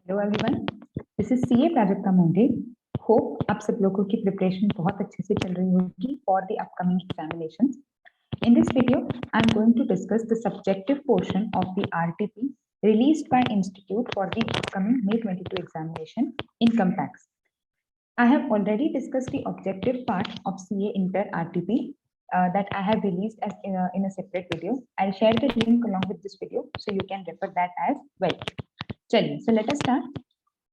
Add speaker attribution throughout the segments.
Speaker 1: Hello everyone, this is CA Prajakta Monde. Hope आप सब लोगों की प्रिपरेशन बहुत अच्छे से चल रही होगी for the upcoming examinations. In this video, I'm going to discuss the subjective portion of the RTP released by Institute for the upcoming May 22 examination, Income Tax. I have already discussed the objective part of CA Inter RTP that I have released as in a separate video. I'll share the link along with this video so you can refer that as well. Chaliye, so let us start.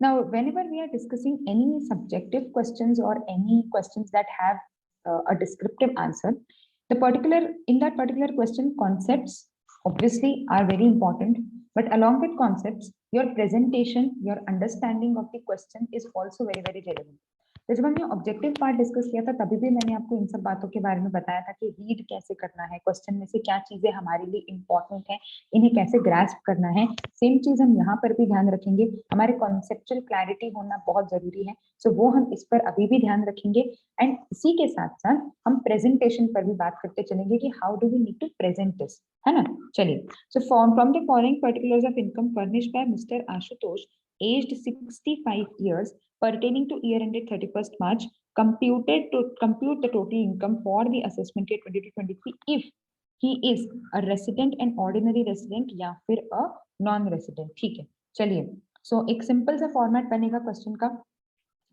Speaker 1: Now, whenever we are discussing any subjective questions or any questions that have a descriptive answer, in that particular question, concepts obviously are very important, but along with concepts, your presentation, your understanding of the question is also very, very relevant. तो जब हमने objective part discuss किया था तभी भी मैंने आपको इन सब बातों के बारे में बताया था कि रीड कैसे करना है, क्वेश्चन में से क्या चीजें हमारे लिए इंपॉर्टेंट है, इन्हें कैसे ग्रास्प करना है। सेम चीज हम यहाँ पर भी ध्यान रखेंगे, हमारे कॉन्सेप्चुअल क्लैरिटी होना बहुत जरूरी है, सो वो हम इस पर अभी भी ध्यान रखेंगे। एंड इसी के साथ साथ हम प्रेजेंटेशन पर भी बात करते चलेंगे कि how do we need to present this, है ना। चलिए, so from the following particulars of income furnished by mister Ashutosh aged 65 years pertaining to year ended 31st March, compute the total income for the assessment year 2023 if he is a resident, an ordinary resident या फिर a non resident। ठीक है, चलिए, सो एक simple सा format बनेगा question का।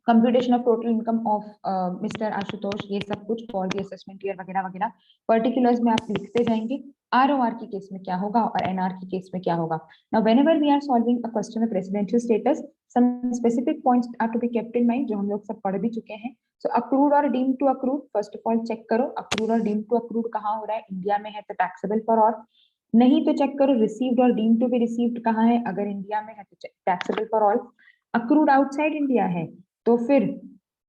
Speaker 1: Computation of total income of mister Ashutosh, ये सब कुछ फॉर द असेसमेंट ईयर वगैरह वगैरह पर्टिकुलर्स में आप लिखते जाएंगे। आरओआर की केस में क्या होगा और एनआर की केस में क्या होगा। Now whenever we are solving a question of residential status, some specific points are to be kept in mind जो हम लोग सब पढ़ भी चुके हैं। सो अक्रूड और deemed to accrued, first of all check करो अक्रूड और डीम्ड टू अक्रूड कहाँ हो रहा है। इंडिया में है तो टैक्सेबल फॉर ऑल, नहीं तो चेक करो रिसीव्ड और डीम्ड टू बी रिसीव्ड कहाँ है। अगर इंडिया में है तो taxable for all. Accrued outside India है तो फिर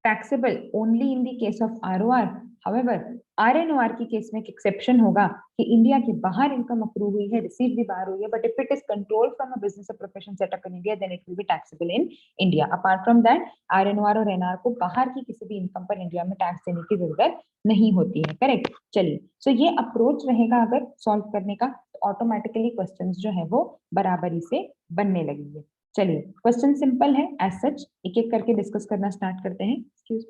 Speaker 1: taxable only in the case of ROR. However RNOR की केस में एक एक्सेप्शन होगा कि इंडिया के बाहर इनकम अक्रू हुई है, रिसीव भी बाहर हुई है, but if it is control from a business और profession setup in India then it will be taxable in India. Apart from that RNOR और एनआर को बाहर की किसी भी इनकम पर इंडिया में टैक्स देने की जरूरत नहीं होती है। करेक्ट। चलिए, सो ये अप्रोच रहेगा अगर सॉल्व करने का, तो ऑटोमेटिकली क्वेश्चंस जो है वो बराबरी से बनने लगेंगे। चलिए, क्वेश्चन सिंपल है एज सच, एक एक करके डिस्कस करना स्टार्ट करते हैं। Excuse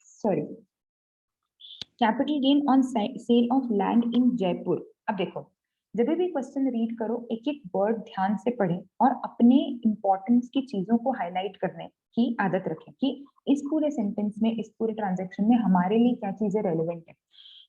Speaker 1: sorry. Capital gain on sale of land in Jaipur. अब देखो, जब भी क्वेश्चन रीड करो एक एक वर्ड ध्यान से पढ़ें और अपने इंपॉर्टेंस की चीजों को हाईलाइट करने की आदत रखें कि इस पूरे सेंटेंस में, इस पूरे ट्रांजैक्शन में हमारे लिए क्या चीजें रेलेवेंट है।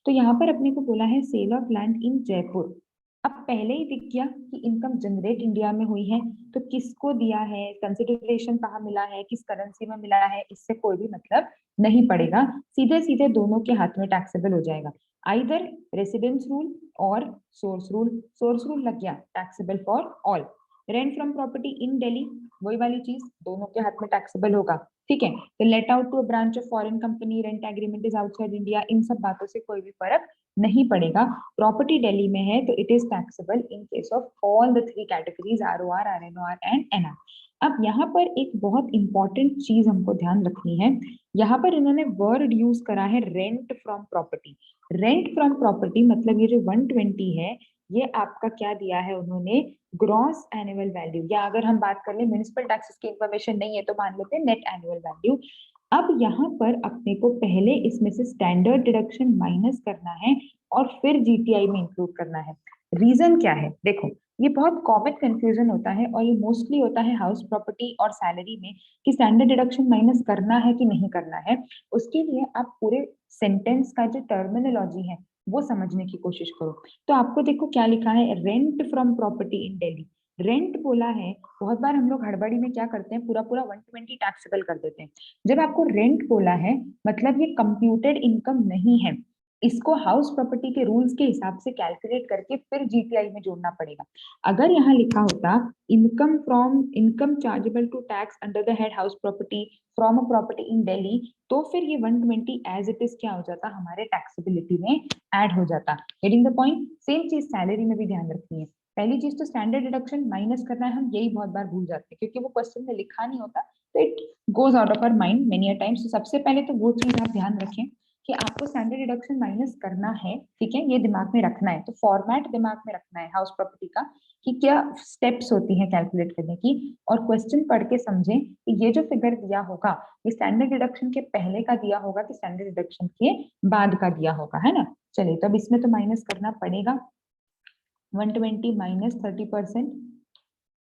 Speaker 1: तो यहाँ पर अपने को बोला है sale of land in Jaipur. अब पहले ही दिख गया कि इनकम जनरेट इंडिया में हुई है, तो किसको दिया है, कंसिडरेशन कहाँ मिला है, किस करेंसी में मिला है, इससे कोई भी मतलब नहीं पड़ेगा। सीधे सीधे दोनों के हाथ में टैक्सेबल हो जाएगा, आइदर रेसिडेंस रूल और सोर्स रूल। सोर्स रूल लग गया, taxable for all. Rent from property in Delhi, वही वाली चीज, दोनों के हाथ में टैक्सेबल होगा। ठीक है, तो let out to a branch of foreign company, rent agreement is outside India, इन सब बातों से कोई भी फर्क नहीं पड़ेगा। प्रॉपर्टी दिल्ली में है तो it is taxable in case of all the three categories, ROR, RNOR and NR. अब यहाँ पर एक बहुत इंपॉर्टेंट चीज हमको ध्यान रखनी है, यहाँ पर इन्होंने वर्ड यूज करा है rent from property. Rent from property मतलब ये जो 120 है, ये आपका क्या दिया है उन्होंने, ग्रॉस एनुअल वैल्यू, या अगर हम बात कर ले म्युनिसिपल टैक्सेस की इंफॉर्मेशन नहीं है तो मान लेते हैं नेट एनुअल वैल्यू। अब यहाँ पर अपने को पहले इसमें से स्टैंडर्ड डिडक्शन माइनस करना है और फिर जीटीआई में इंक्लूड करना है। रीजन क्या है, देखो ये बहुत कॉमन कंफ्यूजन होता है और ये मोस्टली होता है हाउस प्रॉपर्टी और सैलरी में कि स्टैंडर्ड डिडक्शन माइनस करना है कि नहीं करना है। उसके लिए आप पूरे सेंटेंस का जो टर्मिनोलॉजी है वो समझने की कोशिश करो। तो आपको देखो क्या लिखा है, rent from property in Delhi. Rent बोला है, बहुत बार हम लोग हड़बड़ी में क्या करते हैं, पूरा पूरा 120 टैक्सेबल कर देते हैं। जब आपको रेंट बोला है मतलब ये कंप्यूटेड इनकम नहीं है, इसको हाउस प्रॉपर्टी के रूल्स के हिसाब से कैलकुलेट करके फिर जीटीआई में जोड़ना पड़ेगा। अगर यहाँ लिखा होता income from, income chargeable to tax under the head house property from a property in Delhi, तो फिर ये 120 एज इट इज क्या हो जाता, हमारे टैक्सेबिलिटी में ऐड हो जाता। Getting the point. सेम चीज सैलरी में भी ध्यान रखनी है। पहली चीज तो स्टैंडर्ड डिडक्शन माइनस करना है, हम यही बहुत बार भूल जाते हैं क्योंकि वो क्वेश्चन में लिखा नहीं होता, तो it goes out of our mind many a times. तो सबसे पहले तो वो चीज आप ध्यान रखें कि आपको स्टैंडर्ड डिडक्शन माइनस करना है। ठीक है, ये दिमाग में रखना है, तो फॉर्मेट दिमाग में रखना है हाउस प्रॉपर्टी का कि क्या स्टेप्स होती हैं कैलकुलेट करने की, और क्वेश्चन पढ़ के समझें कि ये जो फिगर दिया होगा ये स्टैंडर्ड डिडक्शन के पहले का दिया होगा कि स्टैंडर्ड डिडक्शन के बाद का दिया होगा, है ना। चलिए, तो अब इसमें तो माइनस करना पड़ेगा। 120 माइनस 30%,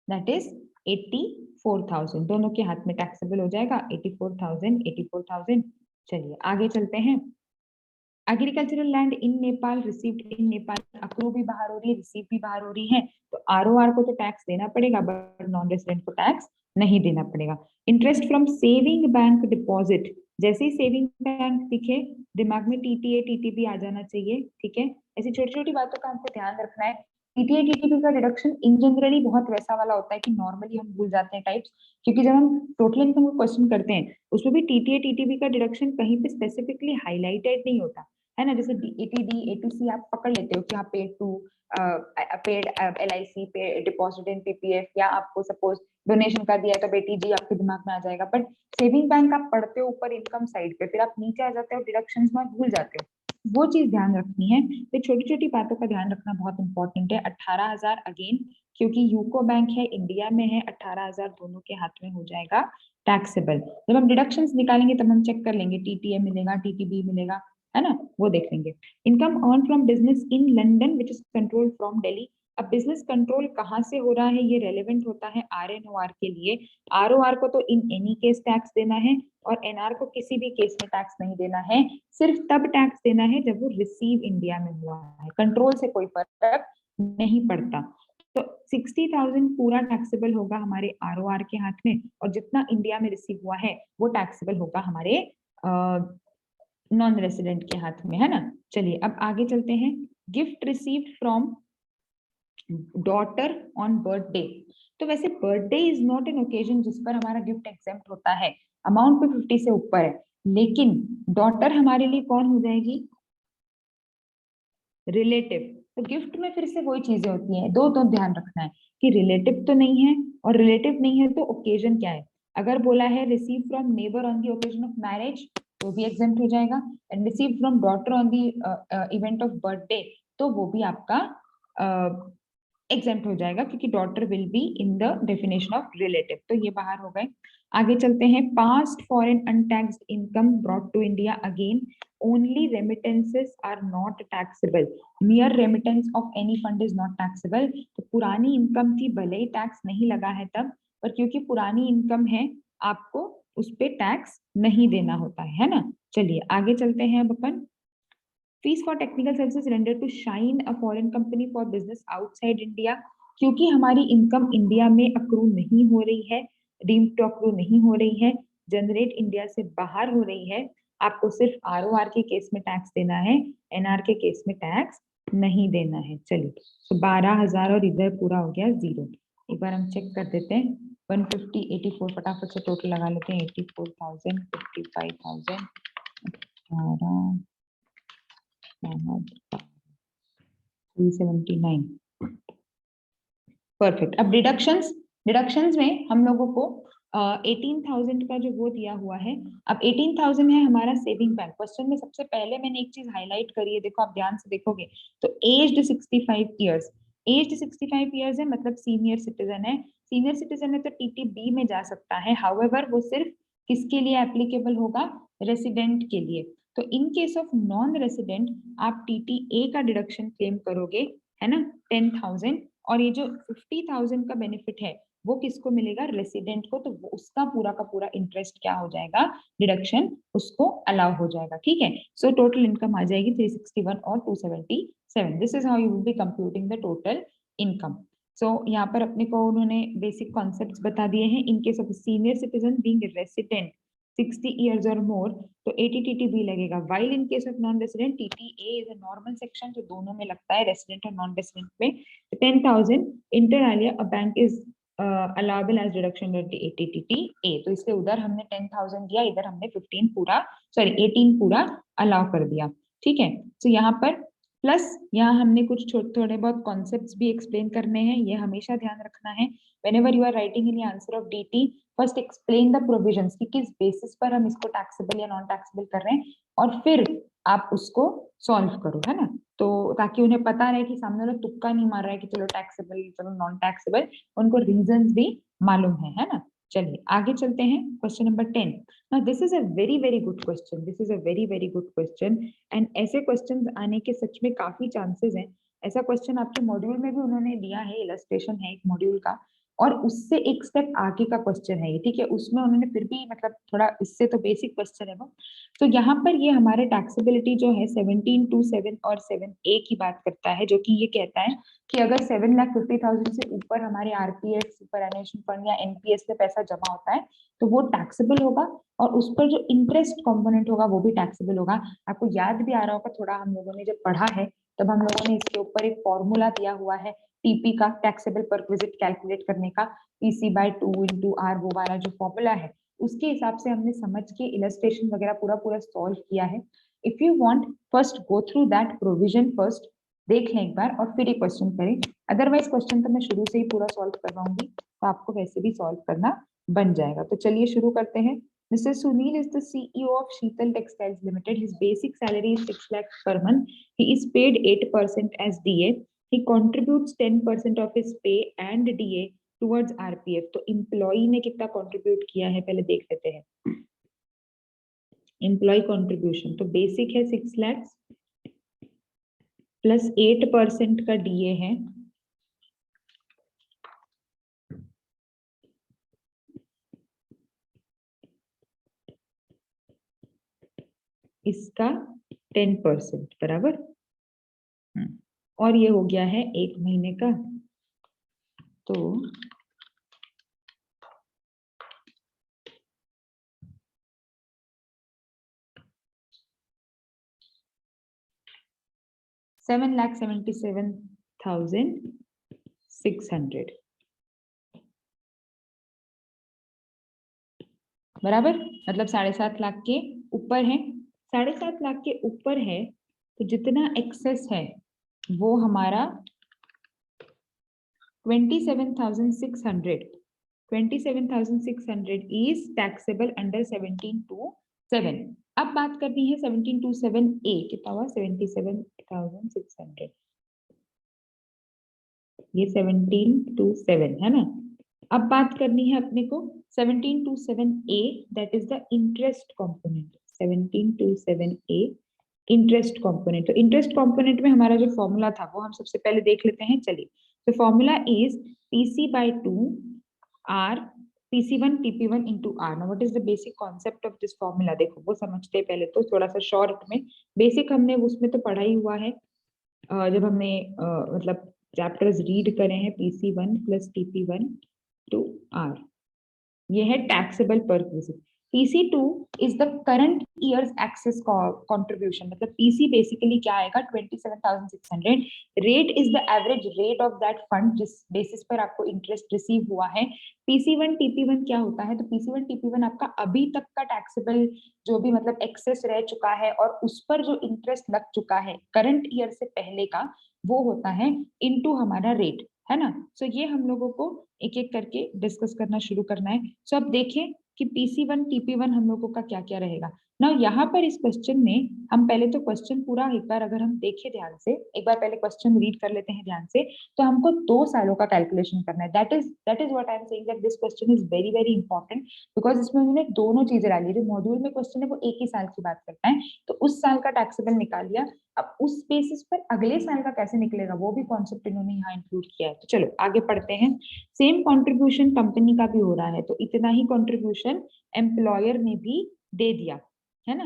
Speaker 1: दैट इज 84,000। दोनों के हाथ में टैक्सेबल हो जाएगा 84,000, 84,000। चलिए आगे चलते हैं। Agricultural land in Nepal received in Nepal, accrue भी बाहर हो रही है, रिसीव भी बाहर हो रही है, तो आरओआर को तो टैक्स देना पड़ेगा, बट नॉन रेसिडेंट को टैक्स नहीं देना पड़ेगा। Interest from saving bank deposit, जैसे ही सेविंग बैंक दिखे दिमाग में टीटीए टीटीबी आ जाना चाहिए, ठीक है। ऐसी छोटी छोटी बातों का हमको ध्यान रखना है। टीटीए टीटीबी का डिडक्शन इन जनरली बहुत वैसा वाला होता है कि नॉर्मली हम भूल जाते हैं टाइप्स, क्योंकि जब हम टोटल इनकम को क्वेश्चन करते हैं उसमें भी टीटीए टीटीबी का डिडक्शन कहीं पे स्पेसिफिकली हाईलाइटेड नहीं होता है ना। जैसे एटीडी एटीसी आप पकड़ लेते हो कि हाँ पेड टू पेड एलआईसी पे डिपॉजिट इन पीपीएफ, या आपको सपोज डोनेशन का दिया है तो बेटीजी आपके दिमाग में आ जाएगा, बट सेविंग बैंक आप पढ़ते हो ऊपर इनकम साइड पे, फिर आप नीचे आ जाते हो डिडक्शंस में भूल जाते हो, वो चीज ध्यान रखनी है। तो छोटी छोटी बातों का ध्यान रखना बहुत इंपॉर्टेंट है। 18,000 अगेन, क्योंकि यूको बैंक है इंडिया में है, 18,000 दोनों के हाथ में हो जाएगा टैक्सेबल। जब हम डिडक्शंस निकालेंगे तब हम चेक कर लेंगे टीटीए मिलेगा टीटीबी मिलेगा, है ना, वो देख लेंगे। Income earn from business in London which is control from Delhi. अब बिजनेस कंट्रोल कहाँ से हो रहा है ये रेलेवेंट होता है आरएनओआर के लिए। आरओआर को तो इन एनी केस टैक्स देना है, और एनआर को किसी भी केस में टैक्स नहीं देना है, सिर्फ तब टैक्स देना है जब वो रिसीव इंडिया में हुआ है, कंट्रोल से कोई फर्क नहीं पड़ता। तो 60,000 पूरा टैक्सेबल होगा हमारे आरओआर के हाथ में, और जितना इंडिया में रिसीव हुआ है वो टैक्सेबल होगा हमारे नॉन रेसिडेंट के हाथ में, है ना। चलिए अब आगे चलते हैं। Gift received from daughter on birthday, तो वैसे birthday is not an occasion जिस पर हमारा गिफ्ट एग्जेम्प्ट होता है, अमाउंट पे 50 से ऊपर है, लेकिन डॉटर हमारे लिए कौन हो जाएगी, रिलेटिव। तो गिफ्ट में फिर से वही चीजें होती हैं, दो तो ध्यान रखना है कि रिलेटिव तो नहीं है, और रिलेटिव नहीं है तो ओकेजन क्या है। अगर बोला है receive from neighbour on the occasion of marriage तो भी एग्जेम्प्ट हो जाएगा, and receive from daughter on the event of birthday तो वो भी आपका एग्जेम्प्ट हो जाएगा, क्योंकि daughter will be in the definition of relative. तो ये बाहर हो गए। आगे चलते हैं। Past foreign untaxed income brought to India, again only remittances are not taxable, mere remittance of any fund is not taxable. तो पुरानी इनकम थी, भले ही टैक्स नहीं लगा है तब, पर क्योंकि पुरानी इनकम है आपको उस पर टैक्स नहीं देना होता है ना। चलिए आगे चलते हैं अब अपन। Fees for technical services render to shine a foreign company for business outside India, क्योंकि हमारी इनकम इंडिया में अक्रू नहीं हो रही है, डीम टू अक्रू नहीं हो रही है, जनरेट इंडिया से बाहर हो रही है, आपको सिर्फ आरओआर के केस में टैक्स देना है, एनआर के केस में टैक्स नहीं देना है। चलिए, तो 12,000 और इधर पूरा हो गया 0। एक बार हम चेक कर देते हैं। 150 84 फटाफट से टोटल लगा लेते हैं। 84,000 55,000 18 379, परफेक्ट। अब डिडक्शंस में हम लोगों को 18,000 का जो वो दिया हुआ है, अब 18,000 है हमारा सेविंग बैंक। क्वेश्चन में सबसे पहले मैंने एक चीज हाईलाइट करी है, देखो आप ध्यान से देखोगे तो एज्ड 65 ईयर्स, एज्ड 65 ईयर्स है मतलब सीनियर सिटीजन है। सीनियर सिटीजन है तो टीटीबी में जा सकता है, हाउएवर वो सिर्फ किसके लिए एप्लीकेबल होगा, रेसिडेंट के लिए। तो इन केस ऑफ नॉन रेसिडेंट आप टीटीए का डिडक्शन क्लेम करोगे, है ना, 10,000, और ये जो 50,000 का बेनिफिट है वो किसको मिलेगा, रेसिडेंट को, तो उसका पूरा का पूरा इंटरेस्ट क्या हो जाएगा, डिडक्शन उसको अलाउ हो जाएगा, ठीक है। सो टोटल इनकम आ जाएगी 361 और 277। This is how you will be computing the total income. So यहाँ पर अपने को उन्होंने बेसिक कॉन्सेप्ट्स बता दिए हैं। इन case of senior citizen being resident 60 years or more तो ATTB लगेगा, while in case of non resident TTA is a normal section जो दोनों में लगता है, रेसिडेंट और नॉन रेसिडेंट में। 10,000 inter Alia a bank is allowable as deduction at the ATTTA, तो इसलिए उधर हमने 10,000 दिया, इधर हमने 15 पूरा 18 पूरा अलाउ कर दिया, ठीक है। तो यहाँ पर प्लस यहाँ हमने कुछ थोड़े बहुत कॉन्सेप्ट्स भी एक्सप्लेन करने हैं, ये हमेशा ध्यान रखना है। whenever you are writing in the answer of DT, first explain the provisions कि किस बेसिस पर हम इसको टैक्सेबल या नॉन टैक्सेबल कर रहे हैं, और फिर आप उसको सॉल्व करो, है ना। तो ताकि उन्हें पता रहे कि सामने वाला तुक्का नहीं मार रहा है कि चलो टैक्सेबल चलो नॉन टैक्सेबल, उनको रीजंस भी मालूम है ना। चलिए आगे चलते हैं, question number 10। Now this is a very very good question, this is a very very good question and ऐसे क्वेश्चंस आने के सच में काफी चांसेस हैं। ऐसा क्वेश्चन आपके मॉड्यूल में भी उन्होंने दिया है, इलस्ट्रेशन है एक मॉड्यूल का, और उससे एक स्टेप आगे का क्वेश्चन है ये, ठीक है। उसमें उन्होंने फिर भी मतलब थोड़ा, इससे तो बेसिक क्वेश्चन है वो। तो यहाँ पर ये हमारे टैक्सेबिलिटी जो है 1727 और 7A की बात करता है, जो कि ये कहता है कि अगर 7,50,000 से ऊपर हमारे आरपीएफ, सुपर एनुएशन फंड या एनपीएस में पैसा जमा होता है तो वो टैक्सेबल होगा, और उस पर जो इंटरेस्ट कंपोनेंट होगा वो भी टैक्सेबल होगा। आपको याद भी आ रहा होगा, थोड़ा हम लोगों ने जब पढ़ा है तब हम लोगों ने इसके ऊपर एक फॉर्मूला दिया हुआ है टीपी का, टैक्सेबल परक्विजिट कैलकुलेट करने का, पीसी बाय 2 × R, वो वाला जो फॉर्मूला है उसके हिसाब से हमने समझ के इलस्ट्रेशन वगैरह पूरा पूरा सॉल्व किया है। If you want first go through that provision, first देख लें एक बार और फिर ये क्वेश्चन करें। अदरवाइज क्वेश्चन तो मैं शुरू से ही पूरा सॉल्व करवाऊंगी, तो आपको वैसे भी सॉल्व करना बन जाएगा। तो चलिए शुरू करते हैं। Mr. Sunil is the CEO of Sheetal Textiles Limited. His basic salary is 6 lakhs per month. He is paid 8% as DA. He contributes 10% of his pay and DA towards RPF. तो employee ने कितना contribute किया है पहले देख लेते हैं। Employ contribution तो बेसिक है 6 lakhs प्लस 8% का डीए है, इसका 10% बराबर। और ये हो गया है 1 महीने का, तो 7,77,600 बराबर, मतलब 7.5 लाख के ऊपर है। 7.5 लाख के ऊपर है तो जितना एक्सेस है वो हमारा 27,600 इज टैक्सेबल अंडर 1727। अब बात करनी है 1727A, कितना हुआ 77,600, ये 1727 है ना। अब बात करनी है अपने को 1727A, that is the interest component. 1727A interest component, तो इंटरेस्ट कंपोनेंट में हमारा जो फॉर्मूला था वो हम सबसे पहले देख लेते हैं। चलिए, तो formula is PC by 2R PC1 TP1 into R। Now what is the basic concept of this formula, देखो वो समझते हैं पहले, तो थोड़ा सा शॉर्ट में। बेसिक हमने उसमें तो पढ़ा ही हुआ है, जब हमने मतलब चैप्टर्स रीड करे हैं। PC1 + TP1 to R, ये है taxable perquisite. PC2 is the current year's excess contribution, मतलब PC बेसिकली क्या आएगा 27,600। Rate is the average rate of that fund जिस बेसिस पर आपको इंटरेस्ट रिसीव हुआ है। PC1 TP1 क्या होता है, तो PC1 TP1 आपका अभी तक का टैक्सेबल जो भी मतलब एक्सेस रह चुका है और उस पर जो इंटरेस्ट लग चुका है करंट ईयर से पहले का, वो होता है इनटू हमारा रेट, है ना। सो ये हम लोगों को एक एक करके डिस्कस करना शुरू करना है। सो अब देखें कि PC1 TP1 हम लोगों का क्या क्या रहेगा ना। यहाँ पर इस क्वेश्चन में हम पहले तो क्वेश्चन पूरा एक बार अगर हम देखें ध्यान से, एक बार पहले क्वेश्चन रीड कर लेते हैं ध्यान से, तो हमको 2 सालों का कैलकुलेशन करना है। That is what I am saying that this question is very very important, because इसमें उन्होंने दोनों चीजें डाली। जो मॉड्यूल में क्वेश्चन है वो एक ही साल की बात करता है, तो उस साल का टैक्सेबल निकाल लिया। अब उस बेसिस पर अगले साल का कैसे निकलेगा वो भी कॉन्सेप्ट इन्होंने यहाँ इंक्लूड किया है। तो चलो आगे पढ़ते हैं। सेम कंट्रीब्यूशन कंपनी का भी हो रहा है, तो इतना ही कंट्रीब्यूशन एम्प्लॉयर ने भी दे दिया, है ना,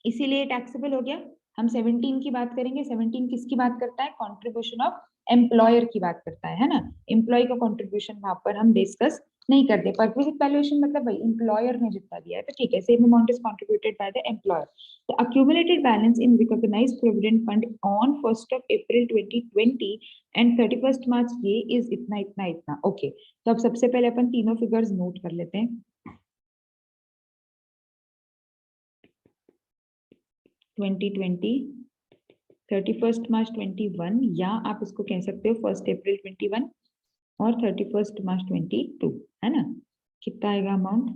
Speaker 1: इसीलिए टैक्सेबल हो गया। हम 17 की बात करेंगे। 17 किसकी बात करता है, कंट्रीब्यूशन ऑफ एम्प्लॉयर की बात करता है ना। एम्प्लॉय का कंट्रीब्यूशन वहां पर हम डिस्कस नहीं करते। परक्विजिट वैल्यूएशन मतलब भाई एम्प्लॉयर ने जितना दिया है तो ठीक है, same amount is contributed by the employer. The accumulated balance in recognized provident fund on 1st of April 2020 and 31st March ये is इतना इतना इतना। ओके, तो अब सबसे पहले अपन तीनों फिगर्स नोट कर लेते हैं। 2020, 31st March 21, या आप इसको कह सकते हो 1st April 21 और 31st March 22, है ना। कितना आएगा अमाउंट,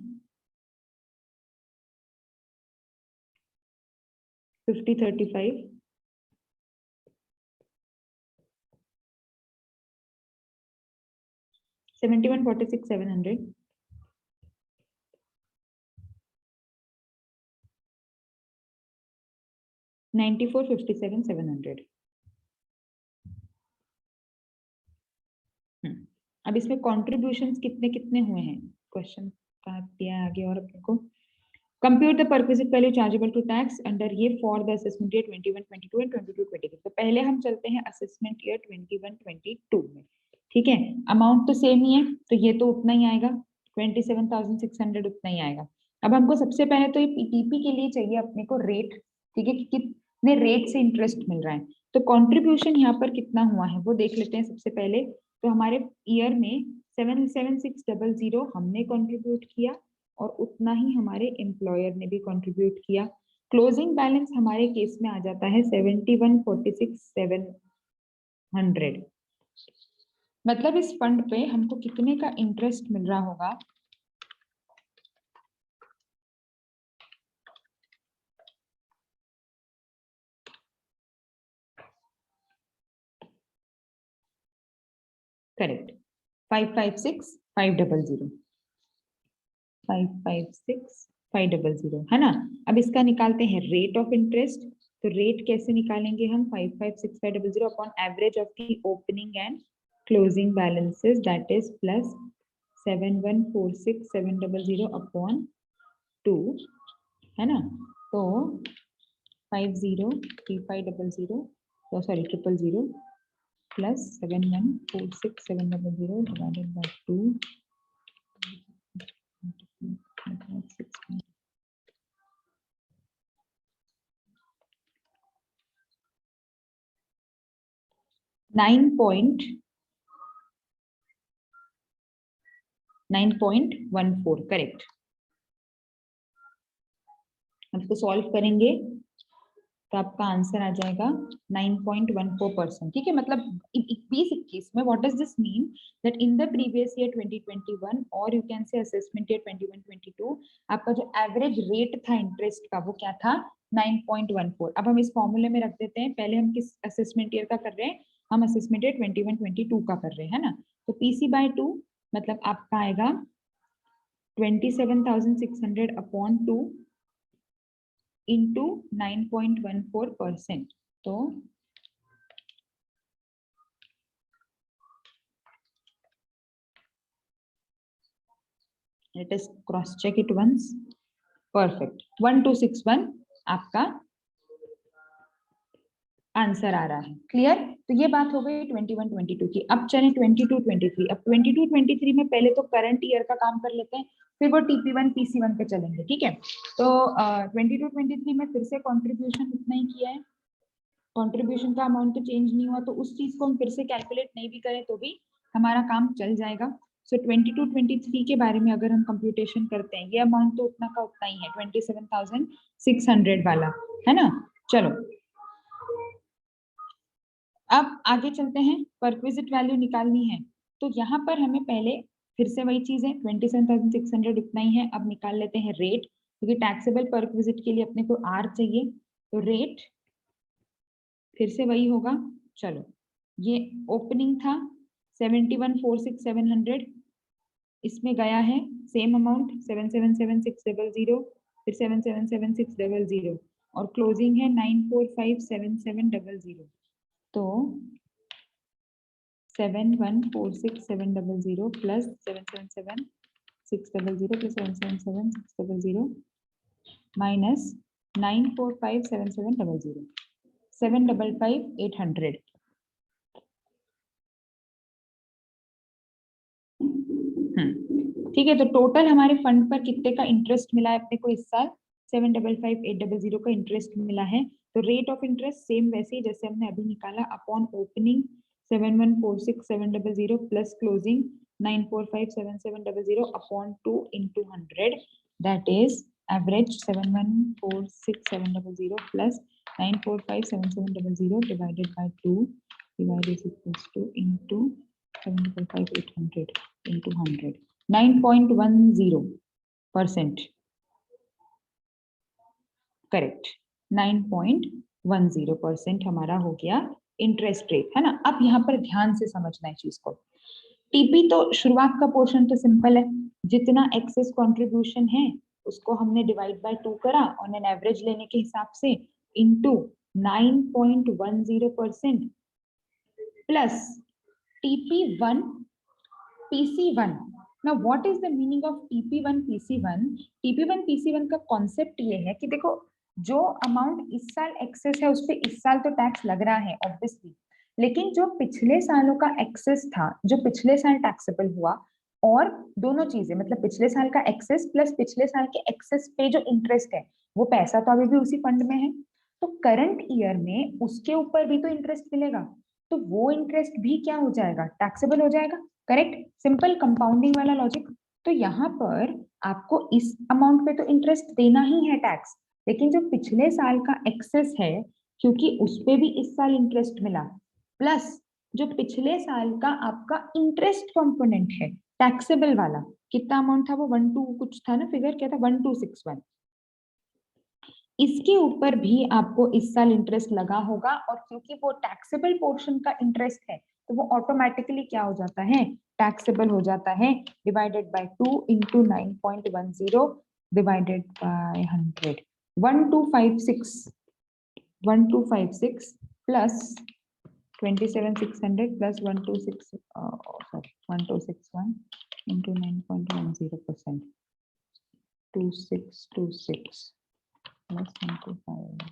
Speaker 1: 5035 7146 700 9457 700। अब इसमें कॉन्ट्रीब्यूशंस कितने कितने हुए हैं, क्वेश्चन का दिया है आगे और अपने को। Compute the perquisite value chargeable to tax under ये for the assessment year 21 22 and 22 23। तो पहले हम चलते हैं असेसमेंट ईयर 21 22 में, ठीक है। अमाउंट तो सेम ही है, तो ये तो उतना ही आएगा, 27,600 उतना ही आएगा। अब हमको सबसे पहले तो ये पीटीपी के लिए चाहिए अपने को रेट, ठीक है, कि कितने रेट से इंटरेस्ट मिल रहा है। तो कॉन्ट्रीब्यूशन यहाँ पर कितना हुआ है वो देख लेते हैं सबसे पहले। तो हमारे ईयर में 77600 हमने कंट्रीब्यूट किया और उतना ही हमारे एम्प्लॉयर ने भी कंट्रीब्यूट किया। क्लोजिंग बैलेंस हमारे केस में आ जाता है 7146 700। मतलब इस फंड पे हमको कितने का इंटरेस्ट मिल रहा होगा, करेक्ट, 556500 556500 है ना। अब इसका निकालते हैं रेट ऑफ इंटरेस्ट। तो रेट कैसे निकालेंगे हम, 556500 upon average of the opening and closing balances that is plus 7146700 upon 2 है ना। तो 503500 sorry 000 plus 7146700 divided by 2 9.14 correct. हम इसको सॉल्व करेंगे तो आपका आंसर आ जाएगा 9.14%, ठीक है। मतलब 2021 में what does this mean that in the previous year 2021 और you can say assessment year 21-22 आपका जो एवरेज रेट था इंटरेस्ट का वो क्या था, 9.14। अब हम इस फॉर्मूले में रख देते हैं। पहले हम किस असेसमेंट ईयर का कर रहे हैं, हम असेसमेंट ईयर 21-22 का कर रहे हैं, है ना। तो PC/2 मतलब आपका आएगा 27,600 अपॉन 2 into 9.14%। तो let us cross check it once, perfect 1261 आपका आंसर आ रहा है। क्लियर, तो ये बात हो गई 21-22 की। अब चलें 22-23। अब 22-23 में पहले तो करंट ईयर का काम कर लेते हैं, फिर वो TP1 PC1 पे चलेंगे, ठीक है। तो 22-23 में फिर से कंट्रीब्यूशन उतना ही किया है, कंट्रीब्यूशन का अमाउंट तो चेंज नहीं हुआ, तो उस चीज को हम फिर से कैलकुलेट नहीं भी करें तो भी हमारा काम चल जाएगा। सो 22-23 के बारे में अगर हम कंप्यूटेशन करते हैं, ये अमाउंट तो उतना का उतना ही है 27,600 वाला, है ना। चलो अब आगे चलते हैं, परक्विजिट वैल्यू निकालनी है। तो यहाँ पर हमें पहले फिर से वही चीज है, 27,600 उतना ही है। अब निकाल लेते हैं रेट, क्योंकि टैक्सेबल परक्विजिट के लिए अपने को R चाहिए। तो रेट फिर से वही होगा। चलो ये ओपनिंग था 7146 700, इसमें गया है सेम अमाउंट 777600, फिर 777600 और क्लोजिंग है 9457 तो 7146700 प्लस 777600 प्लस 777600 माइनस 945700 755,800। ठीक है, तो टोटल हमारे फंड पर कितने का इंटरेस्ट मिला है अपने को इस साल, 755,800 का इंटरेस्ट मिला है। तो रेट ऑफ इंटरेस्ट सेम वैसे ही जैसे हमने अभी निकाला, upon opening 7146,700 plus closing 9457,700 upon 2 into 100 that is average 7146,700 plus 9457,700 divided by 2 divided is equals to into 755,800 into 100 9.10%, correct 9.10% हमारा हो गया इंटरेस्ट रेट, है ना। अब यहाँ पर ध्यान से समझना है चीज को। टीपी तो शुरुआत का पोर्शन तो सिंपल है, जितना एक्सेस कंट्रीब्यूशन है उसको हमने डिवाइड बाय 2 करा ऑन एन एवरेज लेने के हिसाब से into 9.10% plus TP1 PC1। Now what is the meaning of TP1 PC1? TP1 PC1 का कॉन्सेप्ट ये है कि देखो जो अमाउंट इस साल एक्सेस है उस पे इस साल तो टैक्स लग रहा है ऑब्वियसली, लेकिन जो पिछले सालों का एक्सेस था, जो पिछले साल टैक्सेबल हुआ, और दोनों चीजें मतलब पिछले साल का एक्सेस प्लस पिछले साल के एक्सेस पे जो इंटरेस्ट है, वो पैसा तो अभी भी उसी फंड में है, तो करंट ईयर में उसके ऊपर भी तो इंटरेस्ट मिलेगा, तो वो इंटरेस्ट भी क्या हो जाएगा, टैक्सेबल हो जाएगा। करेक्ट, सिंपल कंपाउंडिंग वाला लॉजिक। तो यहाँ पर आपको इस अमाउंट पे तो इंटरेस्ट देना ही है टैक्स, लेकिन जो पिछले साल का एक्सेस है क्योंकि उस पे भी इस साल इंटरेस्ट मिला, प्लस जो पिछले साल का आपका इंटरेस्ट कंपोनेंट है टैक्सेबल वाला, कितना अमाउंट था वो 12 कुछ था ना, फिगर क्या था 1261, इसके ऊपर भी आपको इस साल इंटरेस्ट लगा होगा, और क्योंकि वो टैक्सेबल पोर्शन का इंटरेस्ट है तो वो ऑटोमेटिकली क्या हो जाता है, टैक्सेबल हो जाता है, divided by 2 into 9.10 divided by 100, 1256 plus 27,600 plus 1261 into 9.10%, 2626 plus 125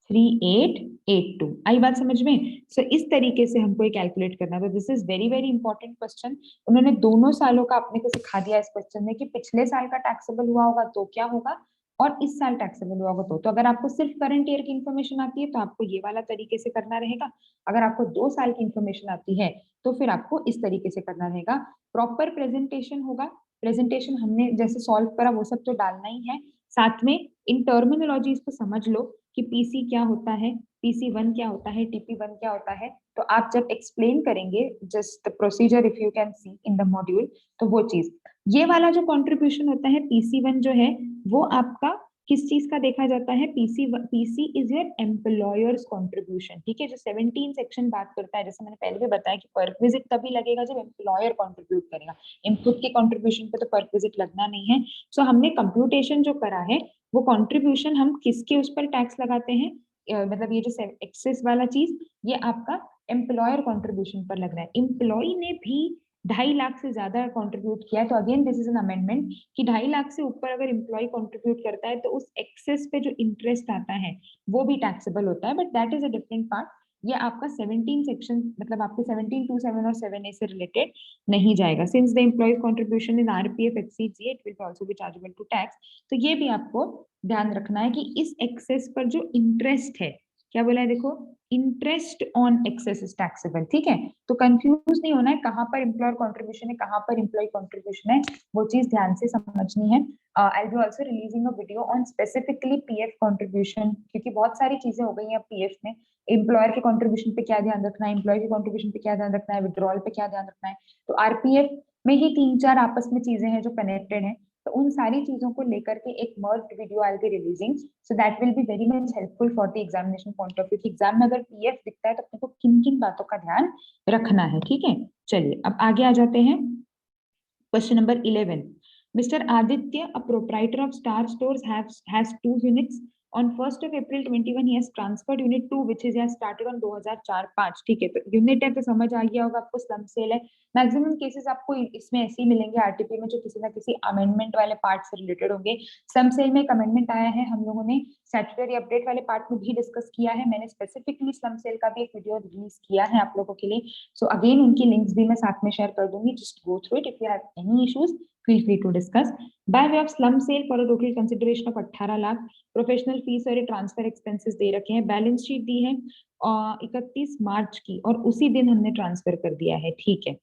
Speaker 1: 3882। आई बात समझ में? सो इस तरीके से हमको ये कैलकुलेट करना है। तो this is very very important question. उन्होंने दोनों सालों का अपने को सिखा दिया इस क्वेश्चन में कि पिछले साल का टैक्सेबल हुआ होगा तो क्या होगा, और इस साल टैक्सेबल हुआ होगा तो अगर आपको सिर्फ करंट ईयर की इन्फॉर्मेशन आती है तो आपको ये वाला तरीके से करना रहेगा, अगर आपको 2 साल की इन्फॉर्मेशन आती है तो फिर आपको इस तरीके से करना रहेगा। प्रॉपर प्रेजेंटेशन होगा, प्रेजेंटेशन हमने जैसे सॉल्व करा वो सब तो डालना ही है, साथ में इन टर्मिनोलॉजीज को समझ लो कि पीसी क्या होता है, PC1 क्या होता है, TP1 क्या होता है, तो आप जब एक्सप्लेन करेंगे just the procedure if you can see in the module, तो वो चीज, ये वाला जो कंट्रीब्यूशन होता है PC1 जो है वो आपका किस चीज का देखा जाता है, PC is your employers contribution, ठीक है। जो 17 सेक्शन बात करता है, जैसे मैंने पहले भी बताया कि परक्विजिट तभी लगेगा जब एम्प्लॉयर कंट्रीब्यूट करेगा, इनपुट के कंट्रीब्यूशन पे तो परक्विजिट लगना नहीं है। सो हमने कंप्यूटेशन जो करा है वो कंट्रीब्यूशन हम किसके उस पर टैक्स लगाते हैं, मतलब ये जो एक्सेस वाला चीज ये आपका एम्प्लॉयर कंट्रीब्यूशन पर लग रहा है। एम्प्लॉय ने भी 2.5 लाख से ज्यादा कंट्रीब्यूट किया है तो again this is an amendment कि 2.5 लाख से ऊपर अगर एम्प्लॉय कंट्रीब्यूट करता है तो उस एक्सेस पे जो इंटरेस्ट आता है वो भी टैक्सेबल होता है, but that is a different part. ये आपका 17 सेक्शन मतलब आपके 1727 और 7A से रिलेटेड नहीं जाएगा। Since the employee's contribution in RPF exceeds it will also be chargeable to tax. तो ये भी आपको ध्यान रखना है कि इस एक्सेस पर जो इंटरेस्ट है, क्या बोला है देखो, interest on excess is taxable, ठीक है। तो कंफ्यूज नहीं होना है कहाँ पर एम्प्लॉयर कंट्रीब्यूशन है कहाँ पर एम्प्लॉय कंट्रीब्यूशन है, वो चीज ध्यान से समझनी है। I will also releasing a video on specifically PF contribution, क्योंकि बहुत सारी चीजें हो गई हैं पीएफ में, एम्प्लॉयर के कंट्रीब्यूशन पे क्या ध्यान रखना है, एम्प्लॉय के कंट्रीब्यूशन पे क्या ध्यान रखना है, विड्रॉल पे क्या ध्यान रखना है। तो आरपीएफ में ही 3-4 आपस में चीजें हैं जो कनेक्टेड हैं, तो उन सारी चीजों को लेकर के एक merged video I will be releasing, so that will be very much helpful for the examination point of view कि एग्जाम में अगर पीएफ दिखता है तो अपने को किन किन बातों का ध्यान रखना है, ठीक है। चलिए अब आगे आ जाते हैं। Question number 11, Mr. Aditya, a proprietor of Star Stores, has 2 units. On 1st of April 21, he has transferred unit 2, which is has started on 2004-5, ठीक है। तो यूनिट है तो समझ आ गया होगा आपको, स्लम सेल है। मैक्सिमम केसेस आपको इसमें ऐसे ही मिलेंगे आरटीपी में जो किसी ना किसी अमेंडमेंट वाले पार्ट से रिलेटेड होंगे। स्लम सेल में एक अमेंडमेंट आया है, हम लोगों ने स्टैट्यूटरी अपडेट वाले पार्ट में भी डिस्कस किया है, मैंने स्पेसिफिकली स्लम सेल का भी एक वीडियो रिलीज किया है आप लोगों के लिए। सो अगेन उनकी लिंक्स भी मैं साथ में शेयर कर दूंगी, just go through it. If you have any issues feel free to discuss. By way of slum sale for a total consideration of 18 lakh, professional fees और ट्रांसफर एक्सपेंसेस दे रखे हैं, बैलेंस शीट दी है 31 मार्च की और उसी दिन हमने ट्रांसफर कर दिया है, ठीक है।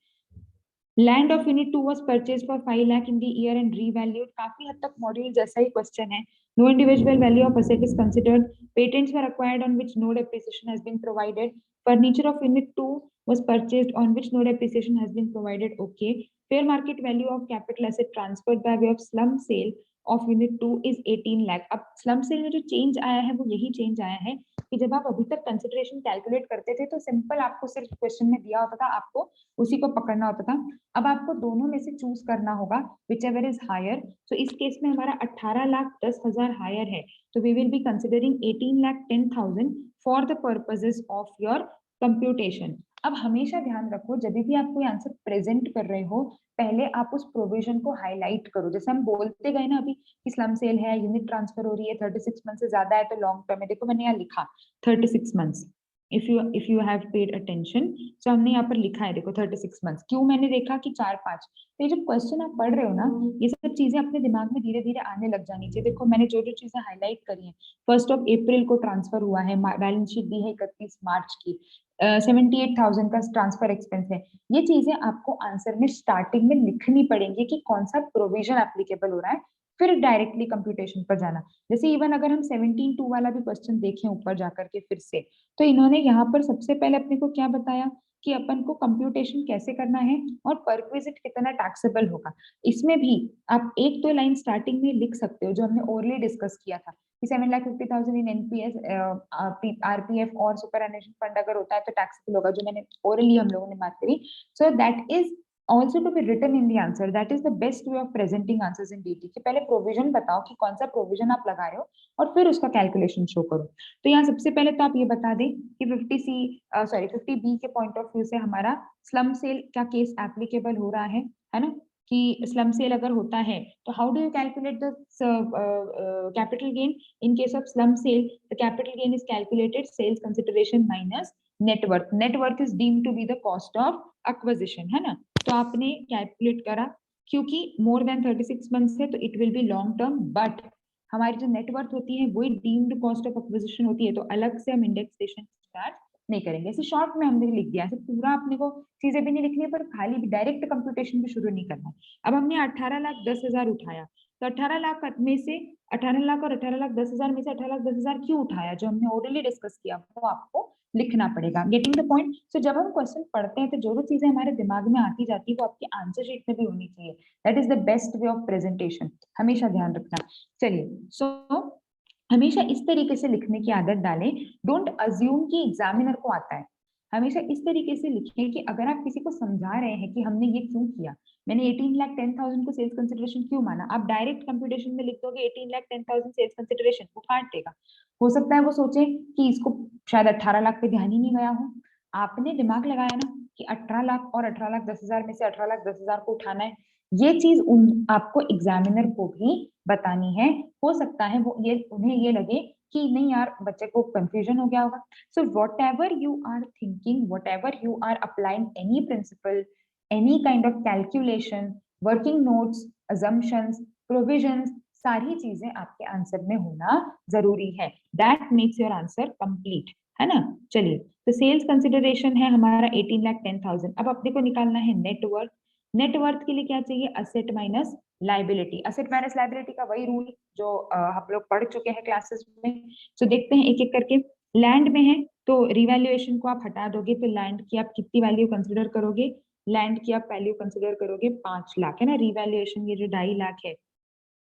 Speaker 1: Land of unit 2 was purchased for 5 lakh in the year end revalued, काफी हद तक मॉड्यूल जैसा ही क्वेश्चन है। No individual value of asset is considered, patents were acquired on which no depreciation has been provided, furniture of unit 2 was purchased on which no depreciation has been provided, okay. Fair market value of capital asset transferred by way of slum sale of unit 2 is 18 lakh. अब slump sale में जो change आया है वो यही change आया है कि जब आप अभी तक कंसिडरेशन कैलकुलेट करते थे तो सिंपल आपको सिर्फ क्वेश्चन में दिया होता था, आपको उसी को पकड़ना होता था। अब आपको दोनों में से चूज करना होगा विच एवर इज हायर। तो इस केस में हमारा 18,10,000 हायर है, तो we will be considering 18,10,000 for the purposes of your computation. अब हमेशा ध्यान रखो जब भी आप कोई आंसर प्रेजेंट कर रहे हो, पहले आप उस प्रोविजन को हाईलाइट करो। जैसे हम बोलते गए ना अभी कि स्लम सेल है, यूनिट ट्रांसफर हो रही है, 36 मंथ से ज्यादा है तो लॉन्ग टर्म है। देखो मैंने यहाँ लिखा 36 months, if you have paid attention, तो हमने यहाँ पर लिखा है देखो 36 मंथ्स। क्यों मैंने देखा कि 4-5, तो ये जब क्वेश्चन आप पढ़ रहे हो ना, ये सब चीजें अपने दिमाग में धीरे धीरे आने लग जानी चाहिए। देखो मैंने जो जो चीजें हाईलाइट करी है, 1 अप्रैल को ट्रांसफर हुआ है, बैलेंस शीट दी है 31 मार्च की, 78,000 का ट्रांसफर एक्सपेंस है। ये चीजें आपको आंसर में स्टार्टिंग में लिखनी पड़ेंगी कि कौन सा प्रोविजन एप्लीकेबल हो रहा है, फिर डायरेक्टली कंप्यूटेशन पर जाना। जैसे इवन अगर हम 17.2 वाला भी क्वेश्चन देखें ऊपर जाकर के फिर से, तो इन्होंने यहाँ पर सबसे पहले अपने को क्या बताया कि अपन को कंप्यूटेशन कैसे करना है और परक्विजिट कितना टैक्सेबल होगा। इसमें भी आप एक दो लाइन स्टार्टिंग में लिख सकते हो जो हमने ओरली डिस्कस किया था कि 7,50,000 इन एनपीएस, आरपीएफ और सुपरएनुएशन फंड अगर होता है तो टैक्सेबल होगा, जो मैंने ओरली हम लोगों ने बात करी। सो that is also to be written in the answer. That is the best way of presenting answers in DT कि पहले प्रोविजन बताओ कि कौन सा प्रोविजन आप लगा रहे हो और फिर उसका कैलकुलेशन शो करो। तो यहाँ सबसे पहले तो आप ये बता दें कि 50B के पॉइंट ऑफ व्यू से हमारा स्लम सेल का केस एप्लीकेबल हो रहा है ना, कि स्लम सेल अगर होता है तो how do you calculate the capital gain in case of slum sale? The capital gain is calculated sales consideration minus net worth. Net worth is deemed to be the cost of acquisition, है ना। तो आपने calculate करा, क्योंकि more than 36 months है तो it will B long term, but हमारी जो नेटवर्थ होती है वही डीम्ड कॉस्ट ऑफ एक्विजिशन होती है, तो अलग से हम इंडेक्सेशन चार्ज नहीं करेंगे। ऐसे शॉर्ट में हमने लिख दिया, ऐसे पूरा अपने को चीजें भी नहीं लिखनी है, पर खाली भी डायरेक्ट कंप्यूटेशन भी शुरू नहीं करना है। अब हमने 18,10,000 उठाया, तो 18 लाख में से 18 लाख और 18,10,000 में से 18,10,000 क्यों उठाया, जो हमने ऑलरेडी डिस्कस किया वो आपको लिखना पड़ेगा। Getting the point? सो जब हम क्वेश्चन पढ़ते हैं तो जो जो चीजें हमारे दिमाग में आती जाती है वो आपकी आंसर शीट में भी होनी चाहिए। That is the best way of presentation, हमेशा ध्यान रखना। चलिए, सो हमेशा इस तरीके से लिखने की आदत डालें। डोंट अज्यूम कि एग्जामिनर को आता है। हमेशा इस तरीके से लिखें कि अगर आप किसी को समझा रहे हैं कि हमने ये क्यों किया, मैंने 18,10,000 को सेल्स कंसिडरेशन क्यों माना, आप डायरेक्ट कंप्यूटेशन में लिख दोगे 18,10,000 सेल्स कंसिडरेशन, वो काट देगा। हो सकता है वो सोचे कि इसको शायद 18 लाख पे ध्यान ही नहीं गया हो। आपने दिमाग लगाया ना कि 18 लाख और 18,10,000 में से 18,10,000 को उठाना है। ये चीज आपको एग्जामिनर को भी बतानी है। हो सकता है वो उन्हें ये लगे कि नहीं यार बच्चे को कंफ्यूजन हो गया होगा। So whatever you are thinking, whatever you are applying any principle, any kind of calculation, working notes, assumptions, provisions, सारी चीजें आपके आंसर में होना जरूरी है। That makes your answer complete, है ना। चलिए, तो सेल्स कंसिडरेशन है हमारा 18,10,000। अब अपने को निकालना है नेटवर्थ। नेटवर्थ के लिए क्या चाहिए? Asset minus liability. Asset minus liability का वही रूल जो हम लोग पढ़ चुके हैं क्लासेस में। तो देखते हैं एक एक करके। लैंड में है तो रिवैल्यूएशन को आप हटा दोगे, तो लैंड की आप कितनी वैल्यू कंसिडर करोगे? लैंड की आप वैल्यू कंसिडर करोगे 5 लाख, है ना। रिवैल्यूएशन ये जो 2.5 लाख है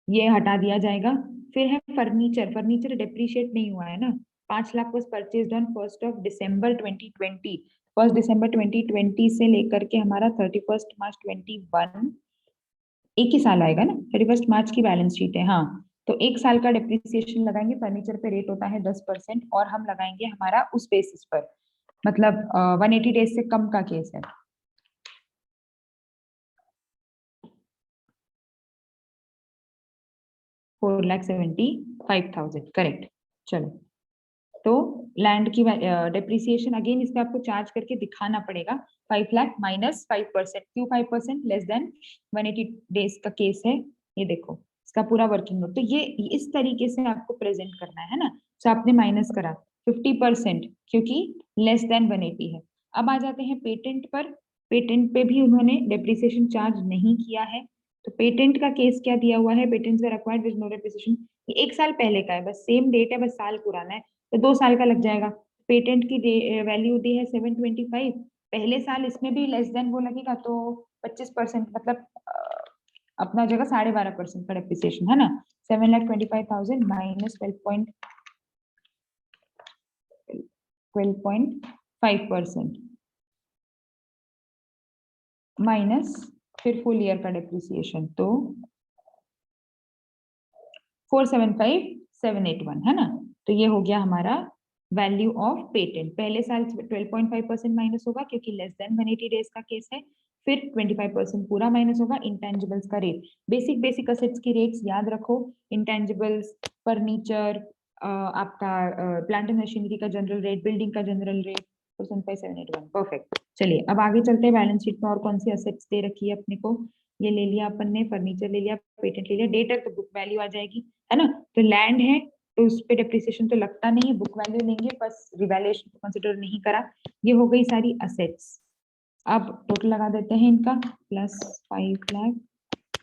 Speaker 1: ये हटा दिया जाएगा। फिर है फर्नीचर। फर्नीचर डिप्रिशिएट नहीं हुआ है ना। 5 लाख वाज परचेज्ड ऑन 1 दिसंबर 2020। 1 दिसंबर 2020 से लेकर के हमारा 31 मार्च 21, एक ही साल आएगा ना, 31 मार्च की बैलेंस शीट है। हाँ, तो एक साल का डिप्रिसिएशन लगाएंगे। फर्नीचर पे रेट होता है 10% और हम लगाएंगे हमारा उस बेसिस पर, मतलब 180 डेज से कम का केस है। $4,75,000 करेक्ट। चलो, तो लैंड की डेप्रिसिएशन अगेन इस पे आपको चार्ज करके दिखाना पड़ेगा। 5 लाख माइनस 5%। क्यों 5%? लेस देन 180 डेज का केस है। ये देखो इसका पूरा वर्किंग नोट। तो ये इस तरीके से आपको प्रेजेंट करना है ना। तो आपने माइनस करा 50% क्योंकि लेस देन 180 है। अब आ जाते हैं पेटेंट पर। पेटेंट पे भी उन्होंने डेप्रिसिएशन चार्ज नहीं किया है। तो पेटेंट का केस क्या दिया हुआ है? Patents were acquired with no depreciation. ये 1 साल पहले का है, बस सेम डेट है, बस साल पुराना है, तो 2 साल का लग जाएगा। पेटेंट की वैल्यू दी है 725। पहले साल इसमें भी लेस देन वो लगेगा तो 25%, मतलब अपना हो जाएगा 12.5% का डेप्रिसिएशन, है ना। 7,25,000 माइनस 12.5% माइनस फिर फुल ईयर का डेप्रिसिएशन, तो 475,781, है ना। तो ये हो गया हमारा वैल्यू ऑफ पेटेंट। पहले साल 12.5% माइनस होगा क्योंकि लेस देन 180 डेज का केस है, फिर 25% पूरा माइनस होगा इंटेंजिबल्स का रेट। बेसिक असेट्स की रेट्स याद रखो, इंटेंजिबल्स, फर्नीचर, आपका प्लांट एंड मशीनरी का जनरल रेट, बिल्डिंग का जनरल रेट 475,781। परफेक्ट। चलिए अब आगे चलते हैं। बैलेंस शीट में और कौन सी असेट्स दे रखी है अपने को, ये ले लिया अपन ने, फर्नीचर ले लिया, पेटेंट ले लिया, डेटर तो बुक वैल्यू आ जाएगी, है ना। तो लैंड है तो उस पे डेप्रिसिएशन तो लगता नहीं है, बुक वैल्यू लेंगे, बस रिवैल्यूएशन को कंसीडर नहीं करा। ये हो गई सारी असेट्स। अब टोटल लगा देते हैं इनका, plus 5 lakh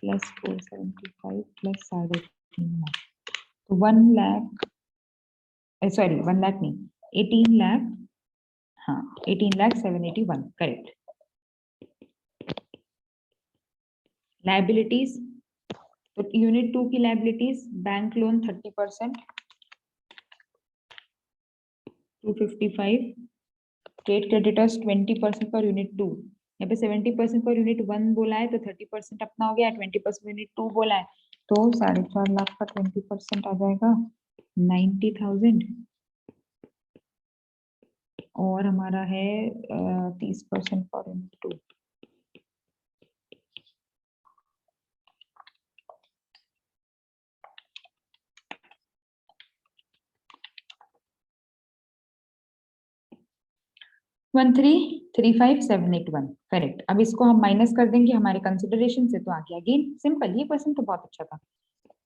Speaker 1: plus 475 plus 3.5 lakh, तो 1 लाख, सॉरी 1 लाख नहीं, 18 लाख, हाँ 18,781, करेक्ट। लायबिलिटीज, तो यूनिट 2 की liabilities, bank loan 30%, 255, trade creditors 20% per unit 2, यहाँ पे 70% पर यूनिट 1 बोला है तो 30% अपना हो गया, 20% यूनिट 2 बोला है तो 4.5 लाख का 20% आ जाएगा 90,000, और हमारा है 30% पर यूनिट 2। One 1,335,781, correct. अब इसको हम माइनस कर देंगे हमारे कंसिडरेशन से, तो आ गया अगेन सिंपल, ये क्वेश्चन तो बहुत अच्छा था।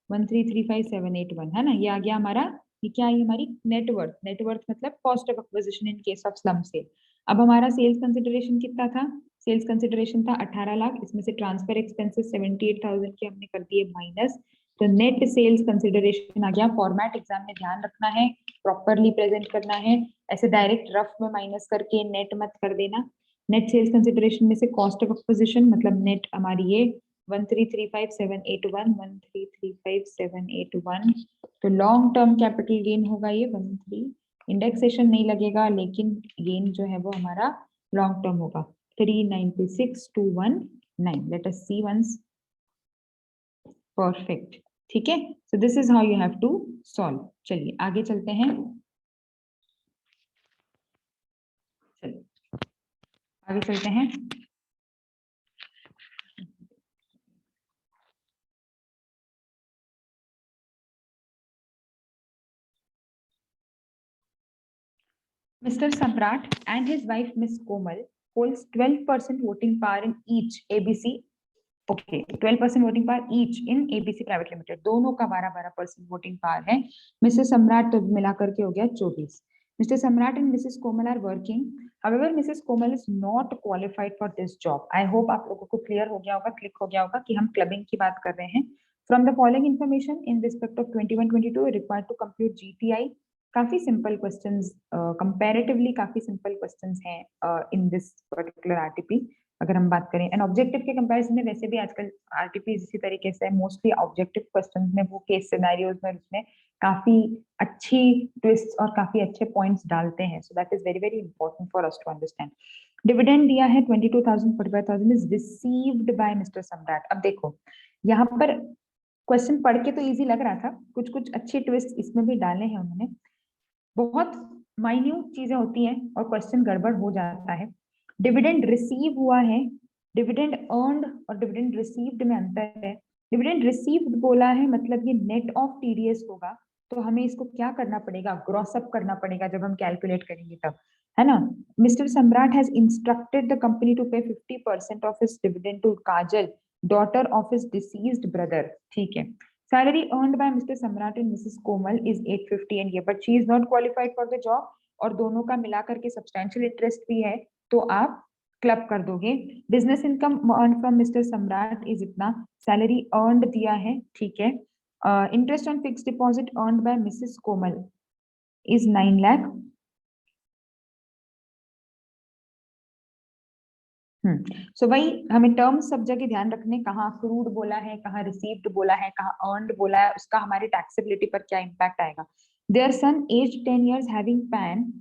Speaker 1: 1,335,781, है ना, ये आ गया हमारा। ये क्या है, हमारी नेटवर्थ। नेटवर्थ मतलब cost of acquisition in case of slum cell. अब हमारा सेल्स कंसिडरेशन कितना था, सेल्स कंसिडरेशन था 18 लाख, इसमें से ट्रांसफर एक्सपेंसेस 78,000 के हमने कर दिए माइनस, तो नेट सेल्स कंसिडरेशन आ गया। फॉर्मेट एग्जाम में ध्यान रखना है, प्रॉपरली प्रेजेंट करना है, ऐसे डायरेक्ट रफ में माइनस करके नेट मत कर देना। नेट सेल्स कंसिडरेशन में से कॉस्ट ऑफ एक्विजिशन मतलब नेट हमारी ये 1,335,781, 1,335,781, तो लॉन्ग टर्म कैपिटल गेन होगा ये 13, इंडेक्सेशन नहीं लगेगा लेकिन गेन जो है वो हमारा लॉन्ग टर्म होगा 396,219। Let us see once, perfect, ठीक है। So this is how you have to solve. चलिए आगे चलते हैं, चलिए आगे चलते हैं। Mr. Samrat and his wife Miss Komal holds 12% voting power in each ABC. Okay, 12% voting power each in ABC Private Limited. दोनों का 12% वोटिंग पावर है। मिसेस सम्राट तो मिलाकर के हो गया 24। Mr. Samrat and Mrs. Komal are working. However, Mrs. Komal is not qualified for this job. I hope आप लोगों को क्लियर हो गया होगा, क्लिक हो गया होगा कि हम क्लबिंग की बात कर रहे हैं। From the following information in respect of 21-22 required to compute GTI. काफी सिंपल क्वेश्चंस, कंपैरेटिवली काफी सिंपल क्वेश्चंस हैं इन दिस पर्टिकुलर आरटीपी। अगर हम बात करें एंड ऑब्जेक्टिव के कंपैरिजन में, वैसे भी आजकल आरटीपी इसी तरीके से मोस्टली ऑब्जेक्टिव क्वेश्चंस में वो केस सिनेरियोज में उसमें काफी अच्छी ट्विस्ट और काफी अच्छे पॉइंट्स डालते हैं, so that is very very important for us to understand. Dividend दिया है 22,000, 45,000 इज रिसीव्ड बाय मिस्टर सम्राट। अब देखो यहाँ पर क्वेश्चन पढ़ के तो इजी लग रहा था, कुछ कुछ अच्छे ट्विस्ट इसमें भी डाले हैं उन्होंने। बहुत माइन्यूट चीजें होती हैं और क्वेश्चन गड़बड़ हो जाता है। डिविडेंड रिसीव हुआ है, डिविडेंड अर्नड और डिविडेंड रिसीव्ड में अंतर है। डिविडेंड रिसीव्ड बोला है मतलब ये नेट ऑफ टीडीएस होगा, तो हमें इसको क्या करना पड़ेगा, ग्रॉस अप करना पड़ेगा जब हम कैलकुलेट करेंगे तब, है ना। Mr Samrat has instructed the company to pay 50% of his dividend to Kajal, daughter of his deceased brother, ठीक है। Salary earned by Mr. Samrat and Mrs. Komal is 850 and year, but she is not qualified for the job. और दोनों का मिलाकर के substantial interest भी है, तो आप क्लब कर दोगे। Business income earn from Mr Samrat is इतना, सैलरी अर्नड दिया है, ठीक है। Interest on fix deposit earned by Mrs Komal is 9 lakh. So वही हमें टर्म्स सब जगह ध्यान रखने, कहाँ अक्रूड बोला है, कहाँ रिसीव्ड बोला है, कहाँ अर्नड बोला है, उसका हमारी टैक्सेबिलिटी पर क्या इम्पैक्ट आएगा। Their son aged 10 years having PAN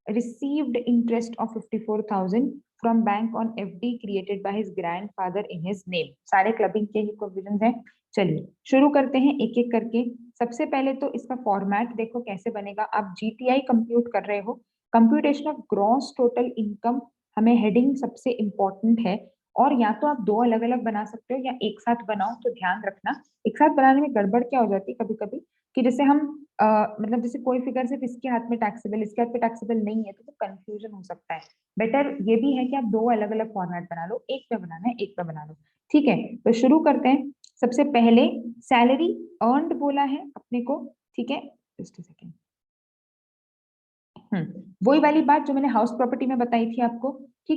Speaker 1: received interest of 54,000 from bank on FD created by his grandfather in his name। सारे क्लबिंग के ही प्रोविजंस हैं। चलिए शुरू करते हैं एक एक करके। सबसे पहले तो इसका फॉर्मेट देखो कैसे बनेगा। आप GTI कंप्यूट कर रहे हो, computation of gross total income, हमें हेडिंग सबसे इंपॉर्टेंट है। और या तो आप दो अलग अलग बना सकते हो या एक साथ बनाओ, तो ध्यान रखना एक साथ बनाने में गड़बड़ क्या हो जाती है कभी कभी, कि जैसे हम मतलब जैसे कोई फिगर सिर्फ इसके हाथ में टैक्सेबल, इसके हाथ में टैक्सेबल नहीं है, तो कंफ्यूजन हो सकता है। बेटर ये भी है कि आप दो अलग अलग फॉर्मेट बना लो, एक पे बनाना है एक पे बना लो। ठीक है, तो शुरू करते हैं। सबसे पहले सैलरी अर्नड बोला है अपने को, ठीक है, जस्ट सेकेंड। वही वाली बात जो मैंने हाउस प्रॉपर्टी में बताई थी आपको कि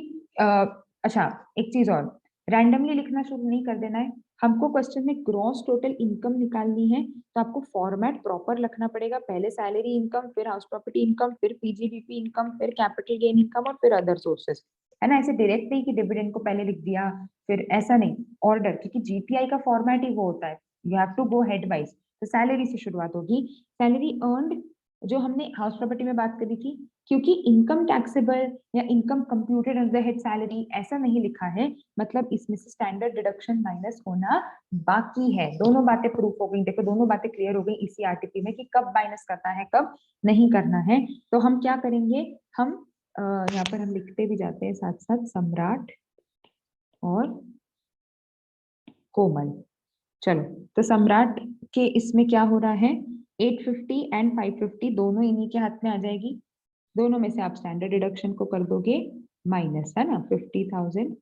Speaker 1: अच्छा एक चीज और, रैंडमली लिखना शुरू नहीं कर देना है। हमको क्वेश्चन में ग्रॉस टोटल इनकम निकालनी है, तो आपको फॉर्मेट प्रॉपर लिखना पड़ेगा। पहले सैलरी इनकम, फिर हाउस प्रॉपर्टी इनकम, फिर पीजीबीपी इनकम, फिर कैपिटल गेन इनकम और फिर अदर सोर्सेस, है ना। ऐसे डायरेक्ट नहीं कि डिविडेंड को पहले लिख दिया फिर, ऐसा नहीं, ऑर्डर, क्योंकि जीपीआई का फॉर्मेट ही वो होता है, you have to go head wise. तो सैलरी से शुरुआत होगी। सैलरी अर्नड जो हमने हाउस प्रॉपर्टी में बात करी थी, क्योंकि इनकम टैक्सेबल या income computed under head salary ऐसा नहीं लिखा है, मतलब इसमें से स्टैंडर्ड डिडक्शन माइनस होना बाकी है। दोनों बातें प्रूफ हो गई, देखो दोनों बातें क्लियर हो गई इसी आरटीपी में कि कब माइनस करना है कब नहीं करना है। तो हम क्या करेंगे, हम यहाँ पर हम लिखते भी जाते हैं साथ साथ सम्राट और कोमल। चलो, तो सम्राट के इसमें क्या हो रहा है, 850 एंड 550 दोनों इन्हीं के हाथ में आ जाएगी। दोनों में से आप स्टैंडर्ड डिडक्शन को कर दोगे माइनस, है ना, 50,000।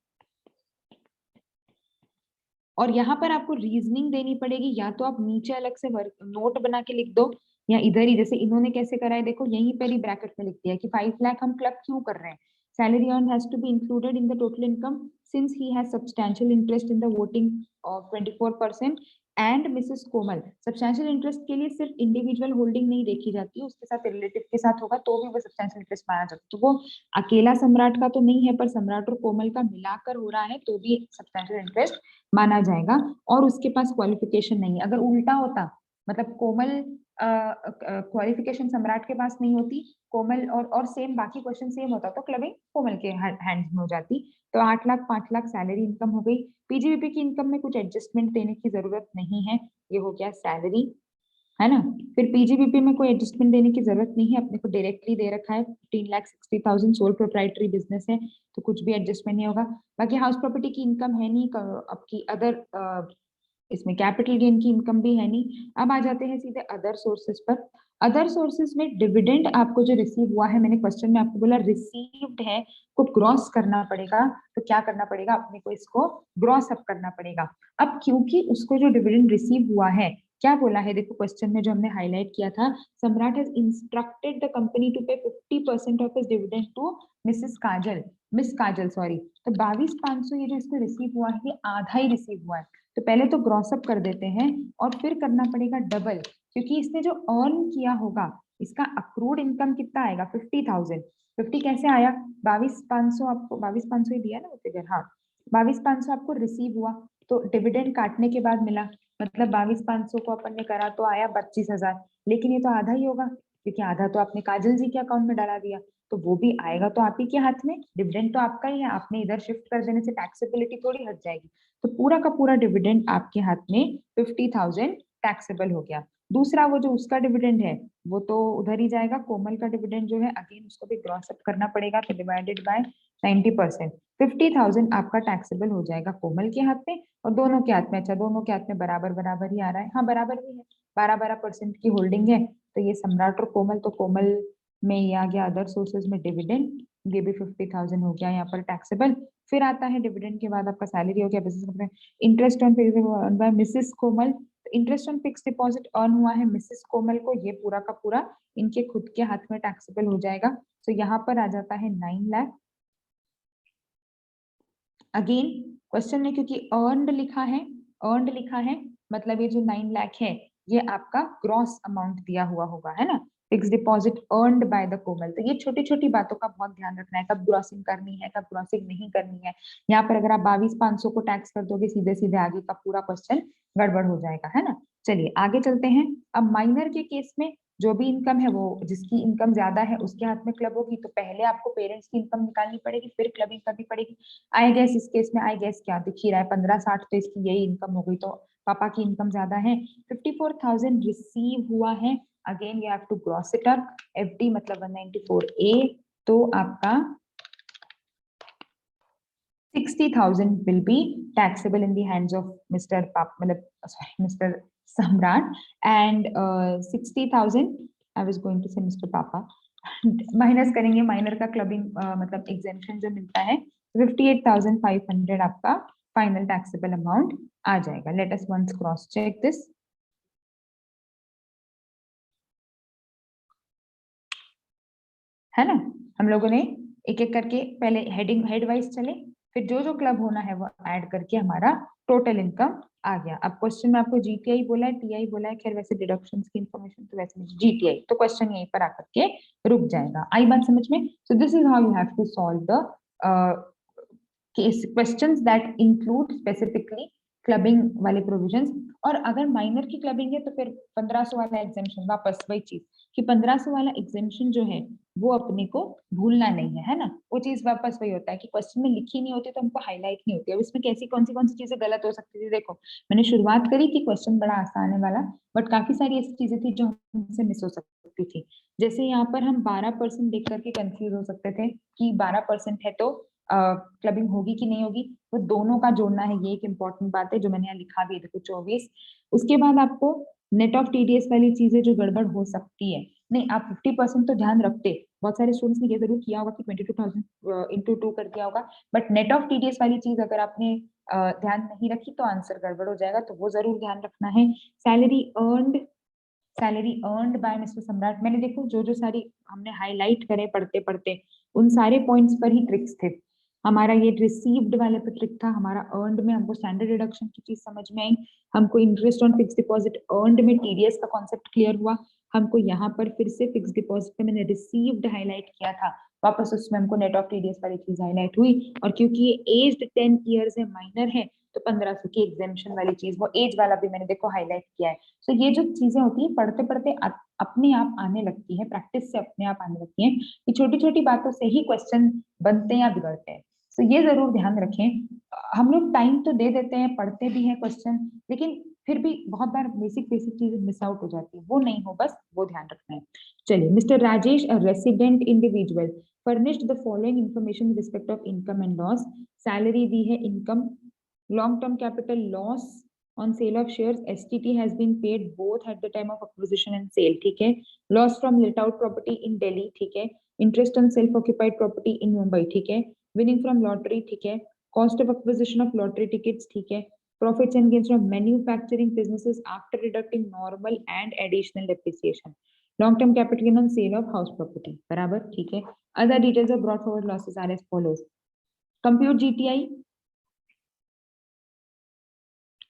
Speaker 1: और यहाँ पर आपको रीजनिंग देनी पड़ेगी, या तो आप नीचे अलग से नोट बना के लिख दो, या इधर ही जैसे इन्होंने कैसे करा है देखो, यहीं पर ही ब्रैकेट में लिख दिया कि 5 लाख हम क्लब क्यों कर रहे हैं। Salary earn has to be included in the total income since he has substantial interest in the voting of 24%। And Mrs Komal, substantial interest के लिए सिर्फ इंडिविजुअल होल्डिंग नहीं देखी जाती, उसके साथ रिलेटिव के साथ होगा तो भी वो सब्सटैंशियल इंटरेस्ट माना जाता है। तो वो अकेला सम्राट का तो नहीं है, पर सम्राट और कोमल का मिलाकर हो रहा है तो भी सब्सटैंशियल इंटरेस्ट माना जाएगा। और उसके पास क्वालिफिकेशन नहीं है। अगर उल्टा होता, मतलब कोमल क्वालिफिकेशन सम्राट के पास नहीं होती, कोमल और सेम बाकी क्वेश्चन सेम होता, तो क्लबिंग कोमल के हैंड्स में हो जाती। तो 8 लाख 5 लाख सैलरी इनकम हो गई। पीजीबीपी की इनकम में कुछ एडजस्टमेंट देने की जरूरत नहीं है, ये हो गया सैलरी, है ना। फिर पीजीबीपी में कोई एडजस्टमेंट देने की जरूरत नहीं है, अपने को डायरेक्टली दे रखा है 15,60,000 सोल प्रोप्राइटरी बिजनेस है, तो कुछ भी एडजस्टमेंट नहीं होगा। बाकी हाउस प्रॉपर्टी की इनकम है नहीं, आपकी अदर इसमें कैपिटल गेन की इनकम भी है नहीं। अब आ जाते हैं सीधे अदर सोर्सेज पर। अदर सोर्सेज में डिविडेंड आपको जो रिसीव हुआ है, मैंने क्वेश्चन में आपको बोला रिसीव्ड है, को ग्रॉस करना पड़ेगा। तो क्या करना पड़ेगा, अपने को इसको ग्रॉस अप करना पड़ेगा। अब क्योंकि उसको जो डिविडेंड रिसीव हुआ है, क्या बोला है देखो क्वेश्चन में जो हमने हाईलाइट किया था, Samrat has instructed the company to pay 50% of his dividend to miss Kajal sorry. तो 22,500 ये जो इसको रिसीव हुआ है, ये आधा ही रिसीव हुआ है। तो पहले तो ग्रॉस अप कर देते हैं और फिर करना पड़ेगा डबल, क्योंकि इसने जो अर्न किया होगा, इसका अक्रूड इनकम कितना आएगा 50,000। 50 कैसे आया, 22,500 आपको 22,500 ही दिया ना वो फिगर, हाँ 22,500 आपको रिसीव हुआ, तो डिविडेंड काटने के बाद मिला, मतलब 22,500 को अपन ने करा तो आया 25,000। लेकिन ये तो आधा ही होगा, क्योंकि आधा तो आपने काजल जी के अकाउंट में डाला दिया, तो वो भी आएगा तो आप ही के हाथ में, डिविडेंड तो आपका ही है, आपने इधर शिफ्ट कर देने से टैक्सेबिलिटी थोड़ी हट जाएगी। तो पूरा का पूरा डिविडेंड आपके हाथ में 50,000 टैक्सेबल हो गया। दूसरा वो जो उसका डिविडेंड है वो तो उधर ही जाएगा, कोमल का डिविडेंड जो है अगेन उसको भी ग्रॉस अप करना पड़ेगा, तो डिवाइडेड बाय 90%, 50,000 आपका टैक्सेबल हो जाएगा कोमल के हाथ में और दोनों के हाथ में। अच्छा, दोनों के हाथ में बराबर बराबर ही आ रहा है, हाँ बराबर भी है, 12-12% की होल्डिंग है। तो ये सम्राट और कोमल, तो कोमल में ये आ गया अदर सोर्सेज में डिविडेंड, ये भी 50,000 हो गया यहाँ पर टैक्सेबल। फिर आता है डिविडेंड के बाद आपका सैलरी हो गया, business interest on fix by Mrs Komal. Interest on fix deposit earn हुआ है मिसेस कोमल को, ये पूरा का पूरा इनके खुद के हाथ में टैक्सेबल हो जाएगा। तो यहाँ पर आ जाता है 9 लाख। अगेन क्वेश्चन में क्योंकि अर्नड लिखा है, मतलब ये जो 9 लाख है ये आपका ग्रॉस अमाउंट दिया हुआ होगा, है ना। Fix deposit earned by the Komal. तो ये छोटी छोटी बातों का बहुत ध्यान रखना है, कब ग्रॉसिंग करनी है, कब ग्रॉसिंग नहीं करनी है। यहाँ पर अगर आप 22,500 को टैक्स कर दोगे सीधे सीधे, आगे का पूरा क्वेश्चन गड़बड़ हो जाएगा, है ना। चलिए आगे चलते हैं। अब माइनर के केस में जो भी इनकम है, वो जिसकी इनकम ज्यादा है उसके हाथ में क्लब होगी, तो पहले आपको पेरेंट्स की इनकम निकालनी पड़ेगी, फिर क्लबिंग करनी पड़ेगी। आई गेस इस केस में, आई गेस क्या दिख ही रहा है, 1560 तो इसकी यही इनकम हो गई, तो पापा की इनकम ज्यादा है। 54,000 रिसीव हुआ है। Again you have to gross it up. FD मतलब 194A, तो आपका 60,000 will be taxable in the hands of Mr. Mr. Samrat, and 60,000, I was going to say Mr. Papa, minus करेंगे माइनर का clubbing मतलब exemption जो मिलता है, 58,500 आपका फाइनल टैक्सेबल अमाउंट आ जाएगा। Let us once cross check this. है ना, हम लोगों ने एक एक करके पहले हेड वाइज चले, फिर जो जो क्लब होना है वो ऐड करके हमारा टोटल इनकम आ गया। अब क्वेश्चन में आपको जीटीआई बोला है, टीआई बोला है, खैर वैसे डिडक्शंस की इन्फॉर्मेशन तो वैसे नहीं, जीटीआई, तो क्वेश्चन यहीं पर आकर के रुक जाएगा। आई बात समझ में? So this is how you have to solve the case questions that include specifically clubbing वाले प्रोविजंस। और अगर माइनर की क्लबिंग है तो फिर 1500 वाला एग्जेम्पशन, वापस वही चीज कि 1500 वाला एग्जेम्पशन जो है वो अपने को भूलना नहीं है ना। वो चीज वापस वही होता है कि क्वेश्चन में लिखी नहीं होती तो हमको हाईलाइट नहीं होती। अब इसमें कैसी कौन सी चीजें गलत हो सकती थी, देखो मैंने शुरुआत करी थी क्वेश्चन बड़ा आसान है वाला, बट काफी सारी ऐसी चीजें थी जो हमसे मिस हो सकती थी। जैसे यहाँ पर हम 12% देख करके कंफ्यूज हो सकते थे कि 12% है तो क्लबिंग होगी कि नहीं होगी, वो दोनों का जोड़ना है, ये एक इंपॉर्टेंट बात है जो मैंने यहाँ लिखा भी है, देखो 24। उसके बाद आपको नेट ऑफ टीडीएस वाली चीजें जो गड़बड़ हो सकती है, नहीं आप 50% तो ध्यान रखते, बहुत सारे स्टूडेंट्स ने ये जरूर किया होगा कि 22,000 इंटू 2 कर दिया होगा, बट नेट ऑफ टीडीएस वाली चीज अगर आपने ध्यान नहीं रखी तो आंसर गड़बड़ हो जाएगा, तो वो जरूर ध्यान रखना है। सैलरी अर्नड बाय मिस्टर सम्राट, मैंने देखो जो जो सारी हमने हाईलाइट करे पढ़ते पढ़ते, उन सारे पॉइंट्स पर ही ट्रिक्स थे। हमारा ये रिसीव्ड वाले पे ट्रिक था, हमारा अर्नड में हमको स्टैंडर्ड डिडक्शन की चीज समझ में आई, हमको interest on fix deposit earned में टीडीएस का कॉन्सेप्ट क्लियर हुआ, हमको यहाँ पर फिर से फिक्स डिपॉजिट पे मैंने रिसीव्ड हाईलाइट किया था, वापस उसमें हमको नेट ऑफ टीडीएस वाली चीज हाईलाइट हुई, और क्योंकि ये एज्ड 10 ईयर्स है, माइनर है, तो 1500 की एग्जेम्पशन वाली चीज, वो एज वाला भी मैंने देखो हाईलाइट किया है। तो ये जो चीजें होती है पढ़ते पढ़ते अपने आप आने लगती है, प्रैक्टिस से अपने आप आने लगती है, कि छोटी छोटी बातों से ही क्वेश्चन बनते हैं या बिगड़ते हैं। तो ये जरूर ध्यान रखें। हम लोग टाइम तो दे देते हैं, पढ़ते भी हैं क्वेश्चन, लेकिन फिर भी बहुत बार बेसिक बेसिक चीजें मिस आउट हो जाती है, वो नहीं हो, बस वो ध्यान रखना है। चलिए, Mr Rajesh, a resident individual, furnished the following information with respect of income and loss. Salary दी है, income, long term capital loss on sale of shares, STT has been paid both at the time of acquisition and sale, ठीक है। Loss from let out property in Delhi, ठीक है। Interest on self occupied property in Mumbai, ठीक है। Winning from lottery, ठीक है। Cost of acquisition of lottery tickets, ठीक है। Profits and gains from manufacturing businesses after deducting normal and additional depreciation. Long term capital gain on sale of house property, बराबर, ठीक है। Other details of brought forward losses are as follows. Compute GTI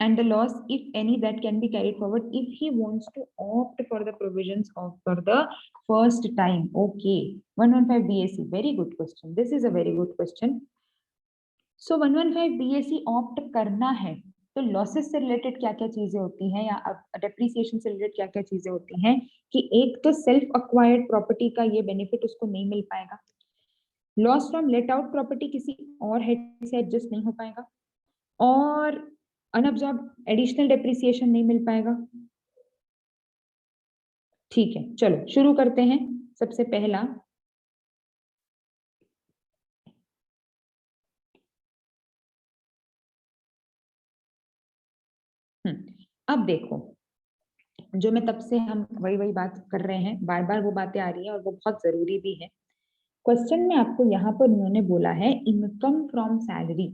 Speaker 1: and the loss, if any, that can be carried forward if he wants to opt for the provisions of for the first time. Okay, 115 BSc, very good question, this is a very good question. So 115 BSc opt करना है तो losses से related क्या क्या चीजें होती हैं, या डेप्रिसिएशन से रिलेटेड क्या क्या चीजें होती हैं, कि एक तो सेल्फ अक्वायर्ड प्रॉपर्टी का ये बेनिफिट उसको नहीं मिल पाएगा, loss from let out property किसी और हेड से एडजस्ट नहीं हो पाएगा, और अनअब्जॉर्ब एडिशनल डेप्रिसिएशन नहीं मिल पाएगा। ठीक है, चलो शुरू करते हैं। सबसे पहला, अब देखो, जो मैं तब से हम वही वही बात कर रहे हैं, बार बार वो बातें आ रही है और वो बहुत जरूरी भी है। क्वेश्चन में आपको यहाँ पर उन्होंने बोला है income from salary,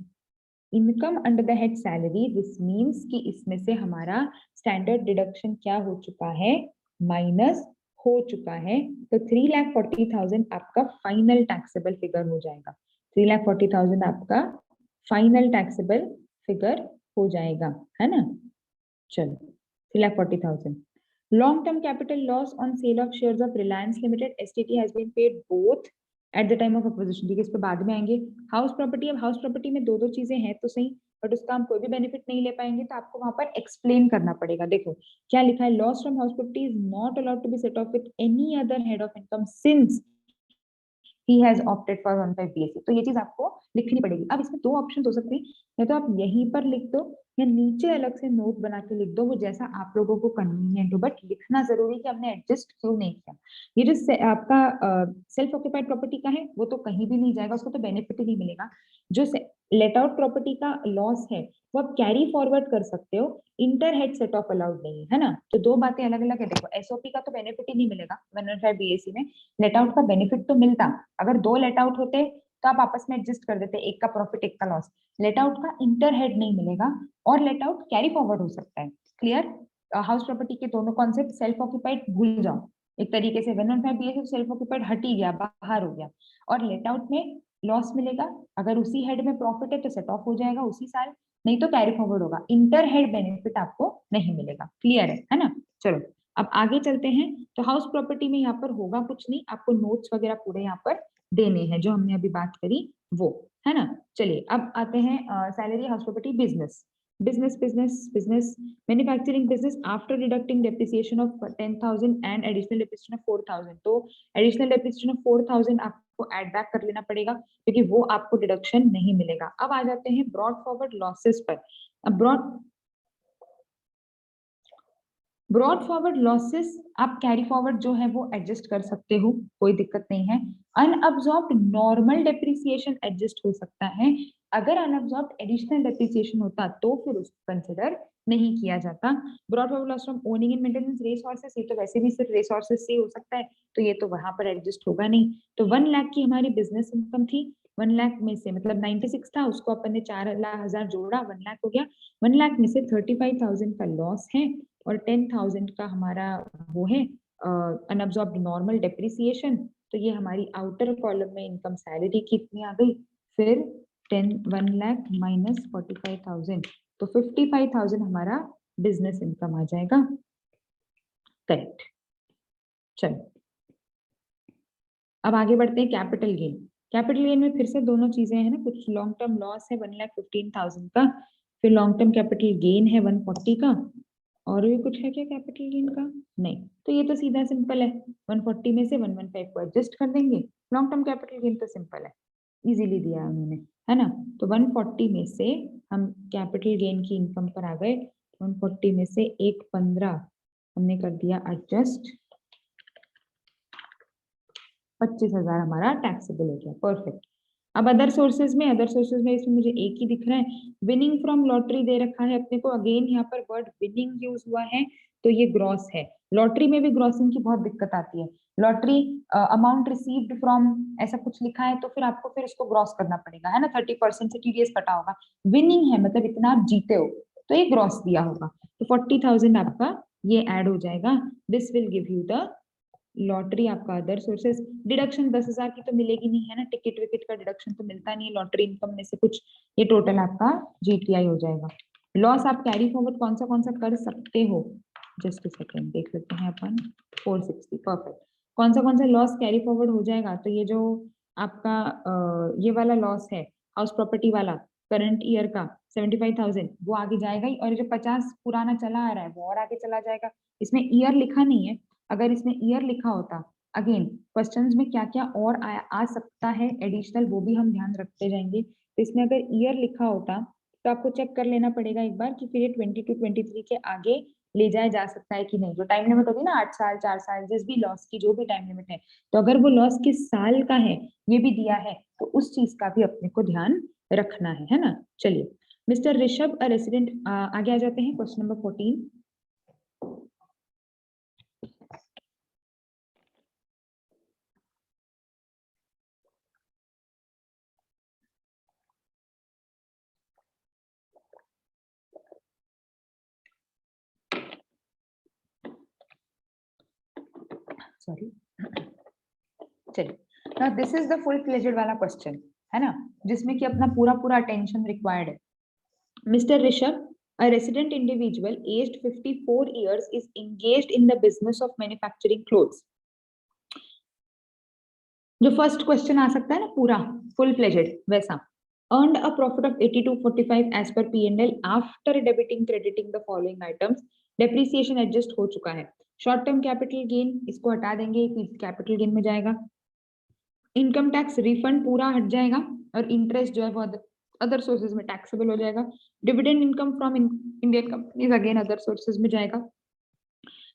Speaker 1: income under the head salary, this means कि इसमें से हमारा स्टैंडर्ड डिडक्शन क्या हो चुका है, माइनस हो चुका है, तो 3,40,000 आपका फाइनल टैक्सेबल फिगर हो जाएगा, 3,40,000 आपका फाइनल टैक्सेबल फिगर हो जाएगा, है ना। चलो 3,40,000, Long term capital loss on sale of shares of Reliance Limited STT has been paid both at the time of acquisition. ठीक है, इस पे बाद में आएंगे. हाउस प्रॉपर्टी, अब हाउस प्रॉपर्टी में दो चीजें हैं तो सही, बट उसका हम कोई भी बेनिफिट नहीं ले पाएंगे, तो आपको वहां पर एक्सप्लेन करना पड़ेगा. देखो क्या लिखा है, loss from house property is not allowed to be set off with any other head of income since he has opted for 1/5 BSc. तो ये चीज आपको लिखनी पड़ेगी. अब इसमें दो ऑप्शन हो सकते हैं, या तो आप यहीं पर लिख दो या नीचे अलग से नोट बना के लिख दो, वो जैसा आप लोगों को कन्वीनियंट हो, बट लिखना जरूरी कि हमने एडजस्ट क्यों नहीं किया. ये जो आपका सेल्फ ऑक्यूपाइड प्रॉपर्टी का है वो तो कहीं भी नहीं जाएगा, उसको तो बेनिफिट ही नहीं मिलेगा. जो लेट आउट प्रॉपर्टी का लॉस है वो आप कैरी फॉरवर्ड कर सकते हो, inter head set of allowed नहीं है ना. तो दो बातें अलग अलग है. देखो एसओपी का तो बेनिफिट ही नहीं मिलेगा 1/5 बीएससी में, लेट आउट का बेनिफिट तो मिलता. अगर दो लेट आउट होते तो आप आपस में एडजस्ट कर देते, एक का प्रॉफिट एक का लॉस. लेट आउट का इंटर हेड नहीं मिलेगा और लेट आउट कैरी फॉरवर्ड हो सकता है. क्लियर. हाउस प्रॉपर्टी के दोनों कॉन्सेप्ट, सेल्फ ऑक्यूपाइड भूल जाओ एक तरीके से. 1/5 बीएससी सेल्फ ऑक्यूपाइड हट ही गया, बाहर हो गया. और लेट आउट में लॉस मिलेगा, अगर उसी हेड में प्रॉफिट है तो सेट ऑफ हो जाएगा उसी साल, नहीं तो कैरी फॉरवर्ड होगा. इंटर हेड बेनिफिट आपको नहीं मिलेगा. क्लियर है ना. चलो अब आगे चलते हैं. तो हाउस प्रॉपर्टी में यहाँ पर होगा कुछ नहीं, आपको नोट्स वगैरह पूरे यहाँ पर देने हैं जो हमने अभी बात करी वो, है ना. चलिए अब आते हैं salary house property business. Business manufacturing business after deducting depreciation of 10,000 and additional depreciation of 4,000. तो एडिशनल डेप्रिसिएशन ऑफ 4,000 आपको ऐड बैक कर लेना पड़ेगा क्योंकि वो आपको डिडक्शन नहीं मिलेगा. अब आ जाते हैं ब्रॉड फॉरवर्ड लॉसेस पर. अब ब्रॉड फॉरवर्ड लॉसेस आप कैरी फॉरवर्ड जो है वो एडजस्ट कर सकते हो, कोई दिक्कत नहीं है. अनअब्सॉर्ब्ड नॉर्मल डेप्रिसिएशन एडजस्ट हो सकता है. अगर अनअब्सॉर्ब्ड एडिशनल डेप्रिसिएशन होता तो फिर उसको कंसिडर नहीं किया जाता. Brought forward loss from owning and maintenance resources, ये तो वैसे भी सिर्फ रिसोर्सेस से हो सकता है, तो ये तो वहां पर एडजस्ट होगा नहीं. तो 1 लाख की हमारी बिजनेस इनकम थी, 1 लाख में से मतलब 96 था, उसको अपन ने 4,000 जोड़ा, 1 लाख हो गया. 1 लाख में से 35,000 का लॉस है और 10,000 का हमारा वो है अनअब्सॉर्ब्ड नॉर्मल डेप्रिसिएशन. तो ये हमारी आउटर कॉलम में इनकम सैलरी कितनी आ गई, फिर 1 लाख माइनस 45,000, तो 55,000 हमारा बिजनेस इनकम आ जाएगा. करेक्ट. चलो अब आगे बढ़ते हैं. Capital gain. कैपिटल गेन में फिर से दोनों चीजें हैं ना, कुछ लॉन्ग टर्म लॉस है 1,15,000 का, फिर लॉन्ग टर्म कैपिटल गेन है 140 का, और भी कुछ है क्या कैपिटल गेन का, नहीं. तो ये तो सीधा सिंपल है, 140 में से 115 को एडजस्ट कर देंगे. लॉन्ग टर्म कैपिटल गेन तो सिंपल है, इजीली दिया है उन्होंने, है ना. तो 140 में से हम कैपिटल गेन की इनकम पर आ गए. 140 में से 115 हमने कर दिया एडजस्ट, 25,000 हमारा टैक्सेबल हो गया. परफेक्ट. अब अदर सोर्सेज में इसमें मुझे एक ही दिख रहा है, विनिंग फ्रॉम लॉटरी दे रखा है अपने को. अगेन यहाँ पर वर्ड विनिंग यूज हुआ है, तो ये ग्रॉस है. लॉटरी में भी ग्रॉसिंग की बहुत दिक्कत आती है. लॉटरी अमाउंट रिसीव्ड फ्रॉम ऐसा कुछ लिखा है तो फिर आपको फिर उसको ग्रॉस करना पड़ेगा, है ना. 30% से टीडीएस कटा होगा. विनिंग है मतलब इतना आप जीते हो, तो ये ग्रॉस दिया होगा. तो 40,000 आपका ये ऐड हो जाएगा. This will give you the lottery. आपका अदर सोर्सेस डिडक्शन 10,000 की तो मिलेगी नहीं, है ना. टिकट विकेट का डिडक्शन तो मिलता नहीं है लॉटरी इनकम में से कुछ. ये टोटल आपका जीटीआई हो जाएगा. लॉस आप कैरी फॉरवर्ड कौन सा कर सकते हो, जस्ट सेकेंड देख लेते हैं अपन. 460. परफेक्ट. कौन सा लॉस कैरी फॉरवर्ड हो जाएगा, तो ये जो आपका ये वाला लॉस है हाउस प्रॉपर्टी वाला करंट ईयर का 75,000 वो आगे जाएगा ही, और जो 50 पुराना चला आ रहा है वो और आगे चला जाएगा. इसमें ईयर लिखा नहीं है, अगर इसमें ईयर लिखा होता, अगेन क्वेश्चंस में क्या क्या और आ सकता है एडिशनल वो भी हम ध्यान रखते जाएंगे. तो इसमें अगर ईयर लिखा होता तो आपको चेक कर लेना पड़ेगा एक बार कि फिर ये 22-23 के आगे ले जाया जा सकता है कि नहीं. जो टाइम लिमिट होती है ना 8 साल 4 साल, जिस भी लॉस की जो भी टाइम लिमिट है, तो अगर वो लॉस किस साल का है ये भी दिया है तो उस चीज का भी अपने को ध्यान रखना है ना. चलिए मिस्टर ऋषभ अ रेसिडेंट, आगे आ जाते हैं क्वेश्चन नंबर 14. सॉरी. चलिए, now this is the full fledged वाला क्वेश्चन, है ना, जिसमें कि अपना पूरा अटेंशन रिक्वायर्ड है. Mister Rishabh A resident individual aged 54 years is engaged in the business of manufacturing clothes. जो फर्स्ट क्वेश्चन आ सकता है ना पूरा फुल फ्लेजेड वैसा. Earned a profit of 8245 as per P&L after debiting crediting the following items. Depreciation adjust हो चुका है. Short term capital gain इसको हटा देंगे, कैपिटल गेन में जाएगा. इनकम टैक्स रिफंड पूरा हट जाएगा और इंटरेस्ट जो है वो अदर सोर्सेज में टैक्सेबल हो जाएगा. Dividend income from Indian companies again other sources में जाएगा.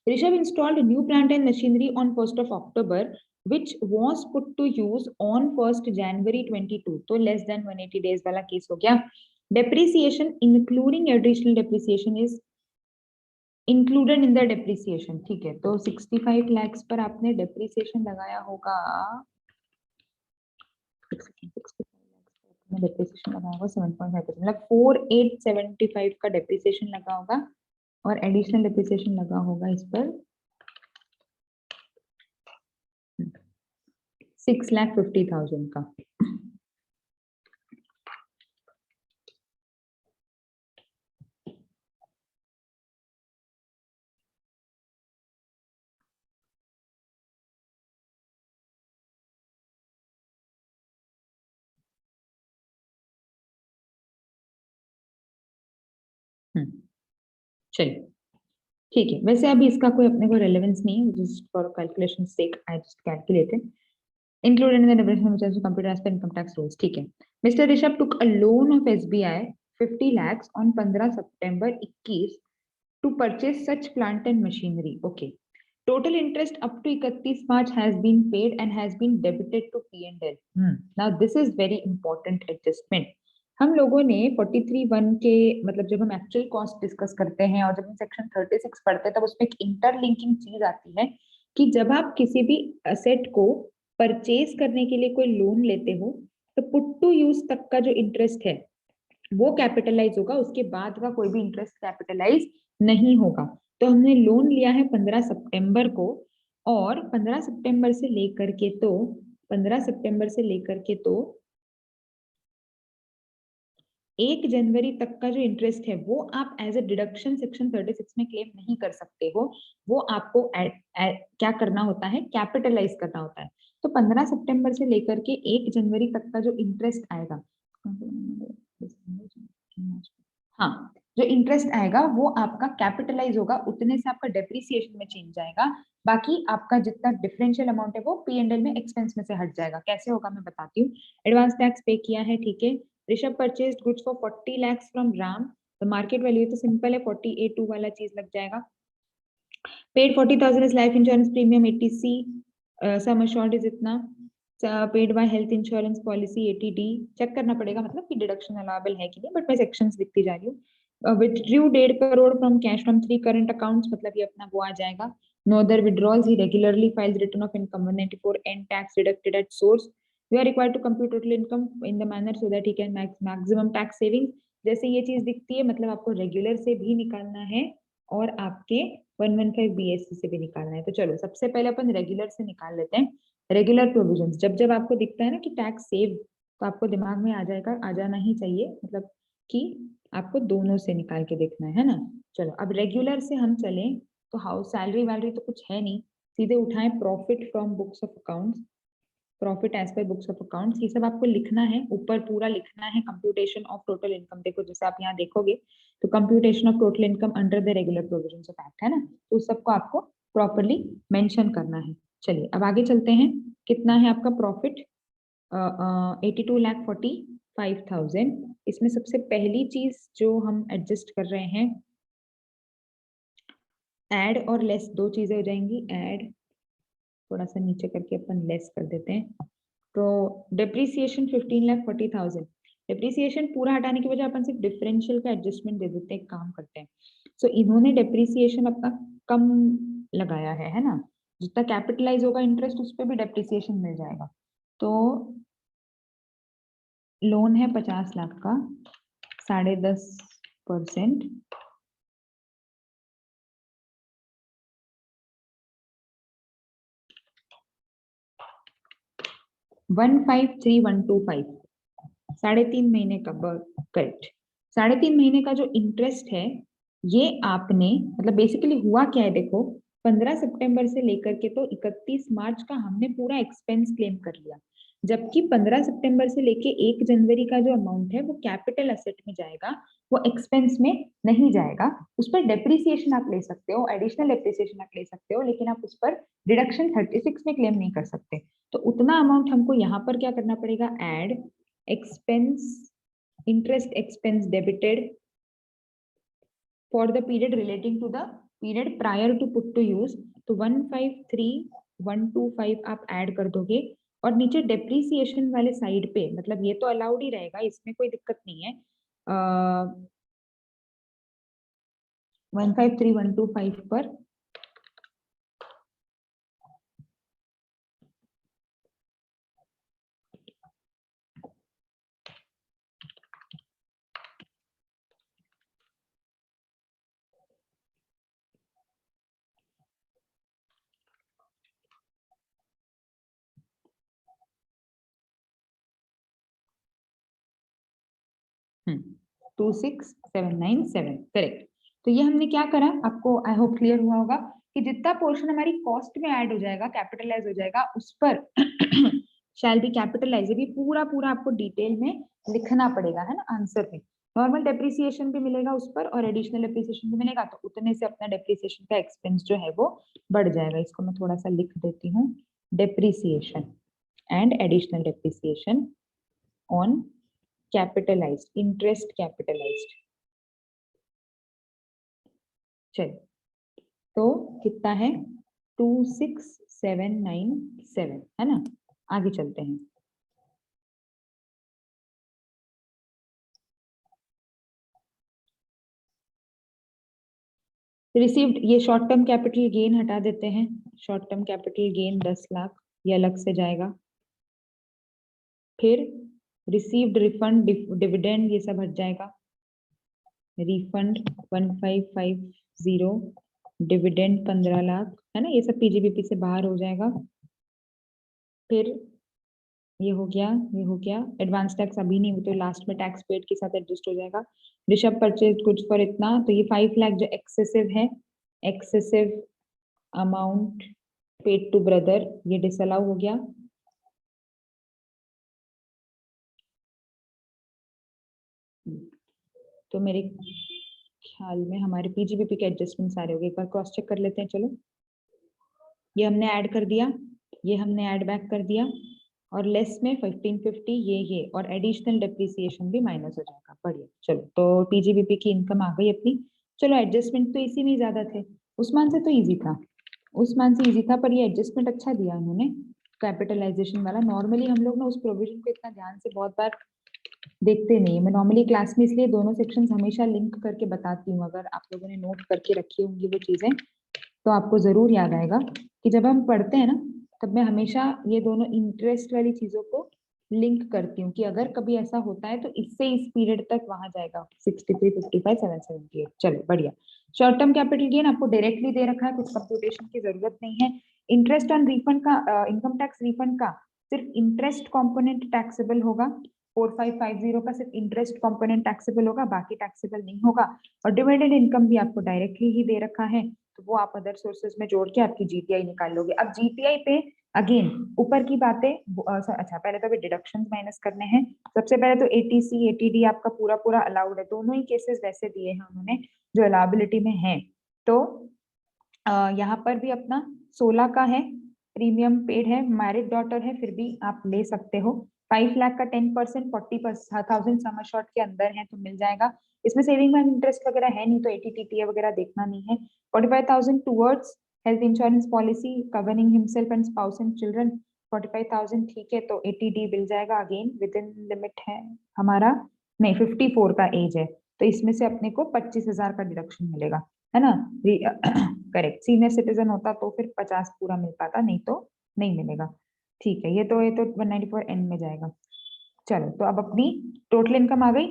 Speaker 1: Rishabh installed new plant and machinery on 1st of October, which was put to use on 1st January 22. तो less than 180 days वाला case हो गया. Depreciation including additional depreciation is included in the depreciation. ठीक है, तो 65 lakhs पर आपने depreciation लगाया होगा. 65 lakhs पर आपने depreciation लगाया होगा 7.5%, मतलब 4875 का depreciation लगा होगा और एडिशनल डिप्रिसिएशन लगा होगा इस पर 6,50,000 का. चलिए ठीक है. वैसे अभी इसका कोई अपने को रेलेवेंस नहीं है, just for calculation sake I just calculated. Included in the depreciation which also computed as per income tax rules. ठीक है. Mr. Rishabh took a loan of SBI 50 lakhs on 15 September 21 to purchase such plant and machinery. Okay. Total interest up to 31 March has been paid and has been debited to P&L. Now this is very important adjustment. हम लोगों ने 43(1) के मतलब जब हम actual cost discuss करते हैं और जब हम सेक्शन 36 पढ़ते हैं तब उसमें एक इंटरलिंकिंग चीज आती है कि जब आप किसी भी असेट को परचेज करने के लिए कोई लोन लेते हो तो पुट टू यूज तक का जो इंटरेस्ट है वो कैपिटलाइज होगा, उसके बाद का कोई भी इंटरेस्ट कैपिटलाइज नहीं होगा. तो हमने लोन लिया है 15 सितंबर को और 15 सितंबर से लेकर के तो 1 जनवरी तक का जो इंटरेस्ट है वो आप एज अ डिडक्शन सेक्शन 36 में क्लेम नहीं कर सकते हो. वो आपको क्या करना होता है, कैपिटलाइज करना होता है. तो 15 सितंबर से लेकर के 1 जनवरी तक का जो इंटरेस्ट आएगा, हाँ, जो इंटरेस्ट आएगा वो आपका कैपिटलाइज होगा, उतने से आपका डेप्रिसिएशन में चेंज आएगा. बाकी आपका जितना डिफरेंशियल अमाउंट है वो P&L में एक्सपेंस में से हट जाएगा. कैसे होगा मैं बताती हूँ. एडवांस टैक्स पे किया है, ठीक है. Rishabh purchased goods for 40 lakhs from Ram. तो मार्केट वैल्यू तो सिंपल है, 48.2 वाला चीज लग जाएगा. Paid 40,000 is life insurance premium 80C. Sum assured is इतना. Paid by health insurance policy 80D. Check करना पड़ेगा मतलब कि डिडक्शन अलाउबल है कि नहीं, बट मैं सेक्शंस लिखती जा रही हूँ. Withdrew 1.5 crore from cash from 3 current accounts, मतलब ये अपना वो आ जाएगा. No other withdrawals. He regularly files return of income 194 and tax deducted at source. We are required to compute total income in the manner so that he can maximum tax savings. जैसे ये चीज दिखती है मतलब आपको regular से भी निकालना है और आपके 115 BSC से भी निकालना है. तो चलो सबसे पहले अपन रेगुलर से निकाल लेते हैं. रेगुलर प्रोविजंस जब आपको दिखता है ना कि टैक्स सेव, तो आपको दिमाग में आ जाएगा, आ जाना ही चाहिए, मतलब कि आपको दोनों से निकाल के देखना है ना. चलो अब रेगुलर से हम चलें तो हाउस सैलरी वैलरी तो कुछ है नहीं, सीधे उठाएं profit from books of accounts. Profit as per books of accounts, ये सब आपको लिखना है, ऊपर पूरा लिखना है. कंप्यूटेशन ऑफ टोटल इनकम, देखो जैसे आप यहाँ देखोगे तो computation of total income under the regular provisions of act है ना, तो उस सबको आपको प्रॉपरली मेंशन करना है. चलिए अब आगे चलते हैं. कितना है आपका प्रॉफिट? 82,45,000. इसमें सबसे पहली चीज जो हम एडजस्ट कर रहे हैं, एड और लेस दो चीजें हो जाएंगी. एड थोड़ा सा नीचे करके अपन लेस कर देते हैं. तो डेप्रिसिएशन 15,40,000. डेप्रिसिएशन पूरा हटाने की बजाय अपन सिर्फ डिफरेंशियल का एडजस्टमेंट दे देते हैं, काम करते हैं. सो इन्होंने डेप्रिसिएशन अपना कम लगाया है ना. जितना कैपिटलाइज होगा इंटरेस्ट उस पर भी डेप्रिसिएशन मिल जाएगा. तो लोन है 50 लाख का, 10.5%. 153,125, 3.5 महीने का, करेक्ट. 3.5 महीने का जो इंटरेस्ट है ये आपने मतलब बेसिकली हुआ क्या है, देखो 15 सितंबर से लेकर के तो 31 मार्च का हमने पूरा एक्सपेंस क्लेम कर लिया, जबकि 15 सितंबर से लेके 1 जनवरी का जो अमाउंट है वो कैपिटल एसेट में जाएगा, वो एक्सपेंस में नहीं जाएगा। उस पर डेप्रिसिएशन आप ले सकते हो, एडिशनल डेप्रिसिएशन आप ले सकते हो, लेकिन आप उस पर डिडक्शन 36 में क्लेम नहीं कर सकते। तो उतना अमाउंट हमको यहाँ पर क्या करना पड़ेगा, add expense interest expense debited for the period relating to the period prior to put to use, तो 153,125 आप ऐड कर दोगे और नीचे डेप्रीसिएशन वाले साइड पे, मतलब ये तो अलाउड ही रहेगा, इसमें कोई दिक्कत नहीं है, 153,125 पर हम्म 26,797 करेक्ट। तो ये हमने क्या करा, आपको आई होप क्लियर हुआ होगा कि जितना पोर्शन हमारी कॉस्ट में ऐड हो जाएगा, कैपिटलाइज हो जाएगा, उस पर शैल बी कैपिटलाइज, भी पूरा पूरा आपको डिटेल में लिखना पड़ेगा, है ना, आंसर में। नॉर्मल डेप्रिसिएशन भी मिलेगा उस पर और एडिशनल डेप्रिसिएशन भी मिलेगा, तो उतने से अपना डेप्रिसिएशन का एक्सपेंस जो है वो बढ़ जाएगा। इसको मैं थोड़ा सा लिख देती हूँ, depreciation and additional depreciation on capitalised, interest capitalised. चलिए, तो कितना है, 26,797, है ना। आगे चलते हैं। रिसीव्ड, ये शॉर्ट टर्म कैपिटल गेन हटा देते हैं, short term capital gain 10 lakh ये अलग से जाएगा। फिर रिसीव्ड रिफंड डिविडेंड ये सब हट जाएगा, रिफंड 1550, डिविडेंड 15 लाख, है ना, ये सब पीजीबीपी से बाहर हो जाएगा। फिर ये हो गया, ये हो गया। एडवांस टैक्स अभी नहीं, वो तो लास्ट में टैक्स पेड के साथ एडजस्ट हो जाएगा। ऋषभ परचेज गुड्स फॉर इतना, तो ये 5 लाख जो एक्सेसिव है, excessive amount paid to brother, ये डिसअलाउ हो गया। तो मेरे ख्याल में हमारे पीजीबीपी के एडजस्टमेंट सारे हो गए, एक बार क्रॉस चेक कर लेते हैं। चलो, ये हमने ऐड कर दिया, ये हमने ऐड बैक कर दिया, और लेस में 1550 ये और एडिशनल डेप्रिसिएशन भी माइनस हो जाएगा। बढ़िया, चलो तो पीजीबीपी की इनकम आ गई अपनी। चलो, एडजस्टमेंट तो इसी में ज्यादा थे, उस्मान से तो इजी था, उस्मान से इजी था, पर ये एडजस्टमेंट अच्छा दिया उन्होंने कैपिटलाइजेशन वाला। नॉर्मली हम लोग ना उस प्रोविजन को इतना ध्यान से बहुत बार देखते नहीं है। मैं नॉर्मली क्लास में इसलिए दोनों सेक्शंस हमेशा लिंक करके बताती हूँ, अगर आप लोगों ने नोट करके रखी होंगी वो चीजें तो आपको जरूर याद आएगा कि जब हम पढ़ते हैं ना, तब मैं हमेशा ये दोनों इंटरेस्ट वाली चीजों को लिंक करती हूँ कि अगर कभी ऐसा होता है तो इससे इस पीरियड तक वहां जाएगा, 63, 55, 778। चलो बढ़िया। शॉर्ट टर्म कैपिटल गेन आपको डायरेक्टली दे रखा है, कुछ कंप्यूटेशन की जरूरत नहीं है। इंटरेस्ट ऑन रिफंड का, इनकम टैक्स रिफंड का सिर्फ इंटरेस्ट कॉम्पोनेंट टैक्सेबल होगा, 4550 का सिर्फ इंटरेस्ट कॉम्पोनेंट टैक्सेबल होगा, बाकी टैक्सेबल नहीं होगा। और डिविडेंड इनकम भी आपको डायरेक्टली ही दे रखा है, तो वो आप अदर सोर्सेज में जोड़ के आपकी जीटीआई निकाल लोगे। अब जीटीआई पे अगेन ऊपर की बातें, अच्छा पहले तो डिडक्शंस माइनस करने हैं। सबसे पहले तो एटीसी एटीडी आपका पूरा पूरा अलाउड है, दोनों ही केसेस वैसे दिए हैं उन्होंने जो अलाउबिलिटी में है। तो यहाँ पर भी अपना 16 का है, प्रीमियम पेड है, मैरिड डॉटर है, फिर भी आप ले सकते हो। 5 लाख का 10%, 40,000 समर शॉर्ट के अंदर है तो मिल जाएगा। इसमें सेविंग बैंक इंटरेस्ट वगैरह है नहीं, तो एटीटीटी वगैरह देखना नहीं है। 45,000 towards health insurance policy covering himself and spouse and children, 45,000 ठीक है, तो एटीडी मिल जाएगा। अगेन विद इन लिमिट है हमारा, नहीं 54 का एज है, तो इसमें से अपने को 25,000 का डिडक्शन मिलेगा, है ना। करेक्ट, सीनियर सिटीजन होता तो फिर 50 पूरा मिल पाता, नहीं तो नहीं मिलेगा। ठीक है, ये तो 194 एंड में जाएगा। चलो, तो अब अपनी टोटल इनकम आ गई।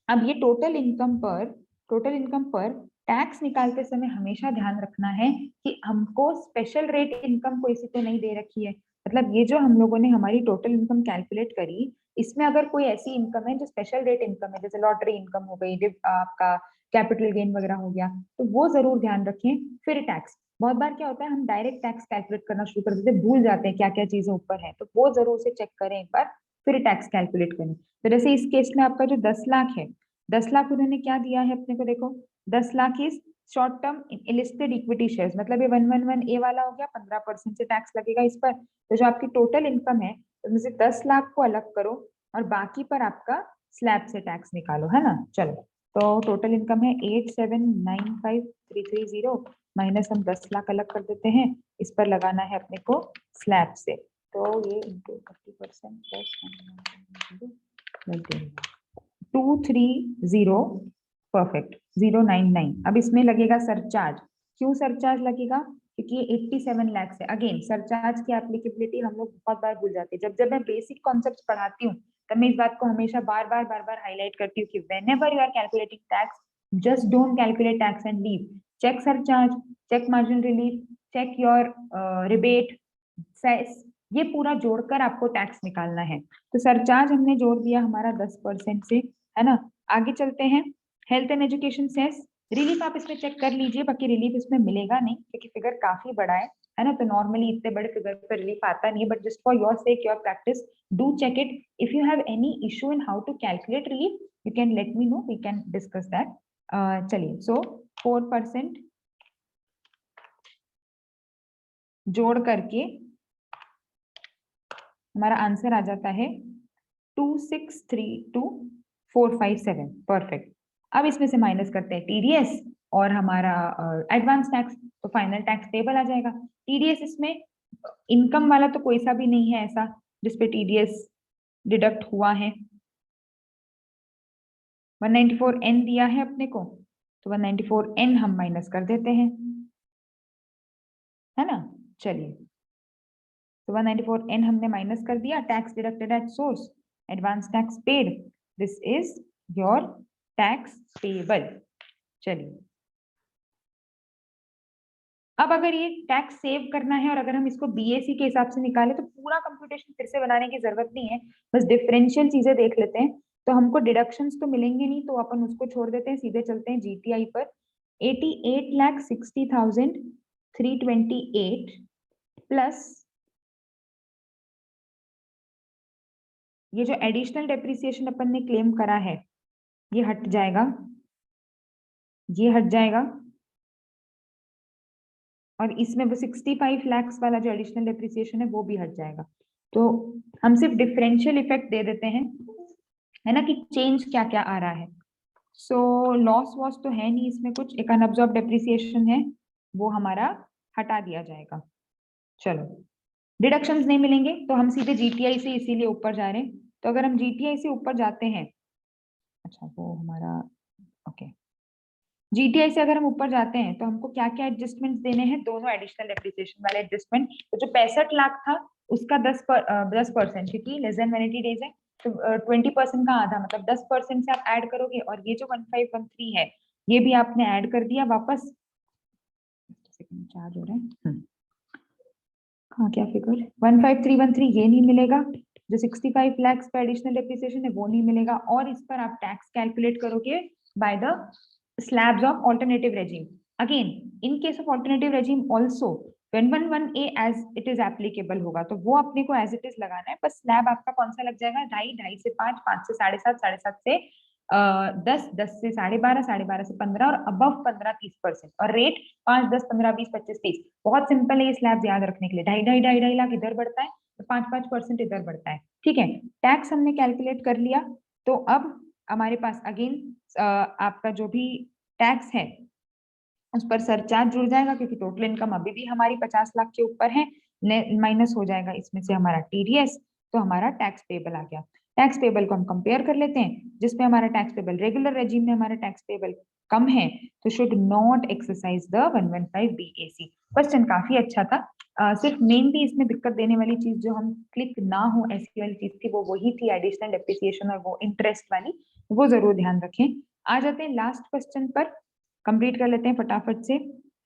Speaker 1: अब ये टोटल इनकम पर टैक्स निकालते समय हमेशा ध्यान रखना है कि हमको स्पेशल रेट इनकम कोई सी तो नहीं दे रखी है। मतलब ये जो हम लोगों ने हमारी टोटल इनकम कैलकुलेट करी, इसमें अगर कोई ऐसी इनकम है जो स्पेशल रेट इनकम है, जैसे लॉटरी इनकम हो गई, आपका कैपिटल गेन वगैरह हो गया, तो वो जरूर ध्यान रखें। फिर टैक्स, बहुत बार क्या होता है हम डायरेक्ट टैक्स कैलकुलेट करना शुरू कर देते हैं, भूल जाते हैं क्या क्या चीजें ऊपर है, तो वो जरूर से चेक करें एक बार, फिर टैक्स कैलकुलेट करें। तो जैसे इस केस में आपका जो 10 लाख है, 10 लाख उन्होंने क्या दिया है अपने को, देखो 10 lakh is short term listed equity shares, मतलब ये 111 ए वाला हो गया, 15% से टैक्स लगेगा इस पर। तो जो आपकी टोटल इनकम है उसमें से 10 लाख को अलग करो और बाकी पर आपका स्लैब से टैक्स निकालो, है ना। चलो, तो टोटल इनकम है 8795,330 माइनस हम 10 लाख अलग कर देते हैं, इस पर लगाना है अपने को स्लैब से, तो ये इंटू 30% प्लस 230, परफेक्ट 099। अब इसमें लगेगा सरचार्ज। क्यों सरचार्ज लगेगा? क्योंकि ये 87 लाख है। अगेन सरचार्ज की एप्लीकेबिलिटी हम लोग बहुत बार भूल जाते हैं। जब जब मैं बेसिक कॉन्सेप्ट पढ़ाती हूँ तब मैं इस बात को हमेशा बार बार हाईलाइट करती हूँ कि whenever you are calculating tax, just don't calculate tax and leave, check surcharge, check margin relief, check your rebate, cess, ये पूरा जोड़कर आपको टैक्स निकालना है। तो सरचार्ज हमने जोड़ दिया हमारा 10% से, है ना। आगे चलते हैं, health and education cess, relief आप इसमें चेक कर लीजिए, बाकी रिलीफ इसमें मिलेगा नहीं क्योंकि फिगर काफी बड़ा है ना, तो नॉर्मली इतने बड़े फिगर पर रिलीफ आता नहीं है, but just for your sake, your practice, do check it. If you have any issue in how to calculate relief, you can let me know, we can discuss that. चलिए, so 4% जोड़ करके हमारा answer आ जाता है 2632457, perfect. अब इसमें से minus करते हैं टीडीएस और हमारा एडवांस टैक्स, तो फाइनल टैक्स पेबल आ जाएगा। टीडीएस इसमें इनकम वाला तो कोई सा भी नहीं है ऐसा जिसपे टीडीएस डिडक्ट हुआ है। 194N दिया है अपने को, तो 194N हम माइनस कर देते हैं, है ना। चलिए, तो 194N हमने माइनस कर दिया, tax deducted at source, advance tax paid, this is your tax payable. चलिए, अब अगर ये टैक्स सेव करना है और अगर हम इसको बीएसी के हिसाब से निकालें तो पूरा कंप्यूटेशन फिर से बनाने की जरूरत नहीं है, बस डिफरेंशियल चीजें देख लेते हैं। तो हमको डिडक्शंस तो मिलेंगे नहीं, तो अपन उसको छोड़ देते हैं, सीधे चलते हैं जीटीआई पर। 88,60,328 प्लस ये जो एडिशनल डेप्रिसिएशन अपन ने क्लेम करा है ये हट जाएगा, ये हट जाएगा, और इसमें वो 65 लाख वाला जो एडिशनल डेप्रिसिएशन है वो भी हट जाएगा। तो हम सिर्फ डिफरेंशियल इफेक्ट दे देते हैं, है ना, कि चेंज क्या क्या आ रहा है। सो लॉस वॉस तो है नहीं इसमें कुछ, एक अनअब्सॉर्ब डेप्रिसिएशन है वो हमारा हटा दिया जाएगा। चलो, डिडक्शंस नहीं मिलेंगे तो हम सीधे जीटीआई से इसीलिए ऊपर जा रहे हैं। तो अगर हम जीटीआई से ऊपर जाते हैं, अच्छा वो हमारा ओके, जीटीआई से अगर हम ऊपर जाते हैं तो हमको क्या क्या एडजस्टमेंट देने हैं, दोनों एडिशनल डेप्रिसिएशन वाले एडजस्टमेंट। तो जो 65 लाख था उसका 10% क्योंकि लेस देन 180 डेज है, तो 20% का आधा, मतलब 10% से आप ऐड करोगे, और ये जो 1513 है ये भी आपने ऐड कर दिया वापस। चार्ज हो रहा है, हाँ क्या फिगर, 15313 ये नहीं मिलेगा, जो 65 लाख का एडिशनल डेप्रिसिएशन है वो नहीं मिलेगा, और इस पर आप टैक्स कैलकुलेट करोगे by the slabs of alternative regime. Again, in case of alternative regime also, 111A as it is applicable होगा, तो वो अपने को as it is लगाना है, बस स्लैब आपका कौन सा लग जाएगा, 2.5, 2.5 से 5, 5 से 7.5, 7.5 से 10, 10 से 12.5, 12.5 से 15, और अबव 15 30%, और रेट 5, 10, 15, 20, 25, 30। बहुत सिंपल है ये स्लैब याद रखने के लिए, 2.5 लाख इधर बढ़ता है तो 5% इधर बढ़ता है, ठीक है। टैक्स हमने कैलकुलेट कर लिया, तो अब हमारे पास अगेन आपका जो भी टैक्स है उस पर सरचार्ज जुड़ जाएगा, क्योंकि टोटल इनकम अभी भी हमारी 50 लाख के ऊपर है, माइनस हो जाएगा इसमें से हमारा टीडीएस, तो हमारा टैक्स पेबल आ गया। टैक्स पेबल को हम कंपेयर कर लेते हैं, जिसमें हमारा टैक्स पेबल रेगुलर रेजिम में हमारा टैक्स पेबल कम है, तो should not exercise the 115 BAC. Question काफी अच्छा था, सिर्फ मेनली इसमें दिक्कत देने वाली चीज जो हम क्लिक ना हो ऐसी वाली चीज थी, वो वही थी एडिशनल डेप्रिसिएशन और वो इंटरेस्ट वाली, वो जरूर ध्यान रखें। आ जाते हैं लास्ट क्वेश्चन पर, कंप्लीट कर लेते हैं फटाफट से।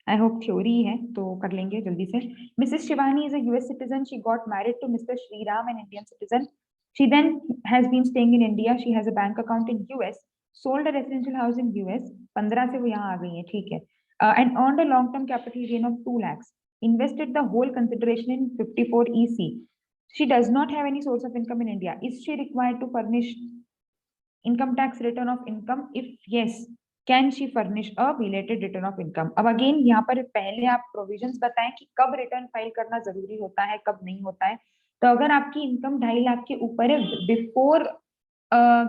Speaker 1: आई होप थ्योरी है तो कर लेंगे जल्दी से। Mrs Shivani is a US citizen, she got married to Mr Shriram, an Indian citizen. She then has been staying in India, she has a bank account in US, sold a residential house in US, 15 से वो यहाँ आ गई है, ठीक है, and earned a long term capital gain of 2 lakhs, invested the whole consideration in 54 EC. She does not have any source of income in India. Is she required to furnish income tax return of income? If yes, can she furnish a belated return of income? अब again यहाँ पर पहले आप provisions बताएं कि कब return file करना जरूरी होता है, कब नहीं होता है। तो अगर आपकी इनकम 2.5 लाख के ऊपर है before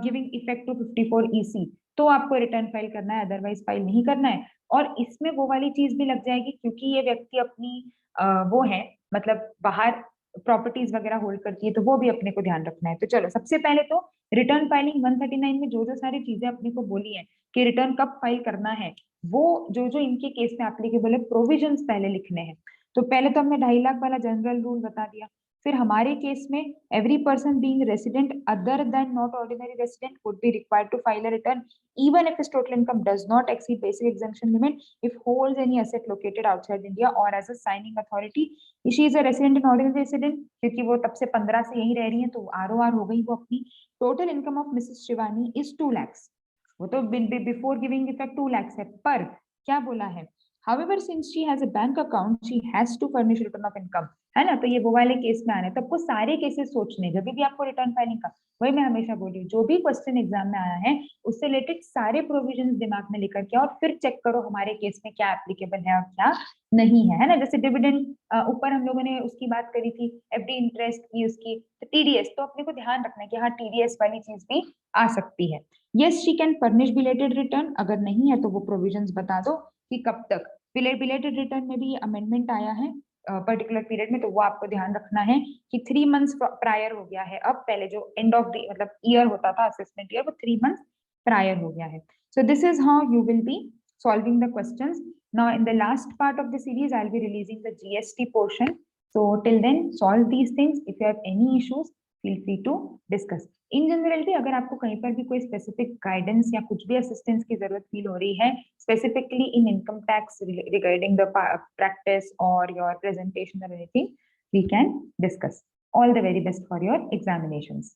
Speaker 1: giving effect to 54 EC, तो आपको रिटर्न फाइल करना है, अदरवाइज फाइल नहीं करना है। और इसमें वो वाली चीज भी लग जाएगी क्योंकि ये व्यक्ति अपनी वो है, मतलब बाहर प्रॉपर्टीज वगैरह होल्ड करती है, तो वो भी अपने को ध्यान रखना है। तो चलो सबसे पहले तो रिटर्न फाइलिंग 139 में जो जो सारी चीजें अपने को बोली है कि रिटर्न कब फाइल करना है, वो जो जो इनके केस में एप्लीकेबल है प्रोविजंस पहले लिखने हैं। तो पहले तो हमने 2.5 लाख वाला जनरल रूल बता दिया। फिर हमारे केस में every person being resident other than not ordinary resident would be required to file a return even if his total income does not exceed basic exemption limit, if holds any asset located outside India or as a signing authority, she is a resident and ordinary resident, क्योंकि वो तब से 15 से यहीं रह रही है तो ROR हो गई वो अपनी। Total income of Mrs Shivani is 2 lakhs, वो तो बिफोर गिविंग इफेक्ट 2 lakhs है, पर क्या बोला है, however since she has a bank account she has to furnish return of income, है ना। तो ये वो वाले केस में आने, तो आपको सारे केसेस सोचने जब भी आपको रिटर्न फाइलिंग का, वही मैं हमेशा बोल रही हूँ, जो भी क्वेश्चन एग्जाम में आया है उससे रिलेटेड सारे प्रोविजंस दिमाग में लेकर के और फिर चेक करो हमारे केस में क्या एप्लीकेबल है और क्या नहीं है ना। जैसे डिविडेंड ऊपर हम लोगों ने उसकी बात करी थी, एफडी इंटरेस्ट की उसकी, तो टीडीएस तो अपने को ध्यान रखना है कि हाँ टीडीएस वाली चीज भी आ सकती है। Yes she can furnish belated return, अगर नहीं है तो वो प्रोविजंस बता दो कि कब तक। बिलेटेड रिटर्न में भी अमेंडमेंट आया है पर्टिकुलर पीरियड में, तो वो आपको ध्यान रखना है कि 3 मंथ्स प्रायर हो गया है। अब पहले जो एंड ऑफ द मतलब ईयर होता था असेसमेंट ईयर, वो 3 मंथ्स प्रायर हो गया है। So this is how you will B solving the questions. Now in the last part of the series I'll be releasing the GST portion, so till then solve these things. If you have any issues feel free to discuss. In general भी अगर आपको कहीं पर भी कोई specific guidance या कुछ भी असिस्टेंस की जरूरत फील हो रही है specifically in income tax regarding the practice or your presentation or anything, we can discuss. All the very best for your examinations.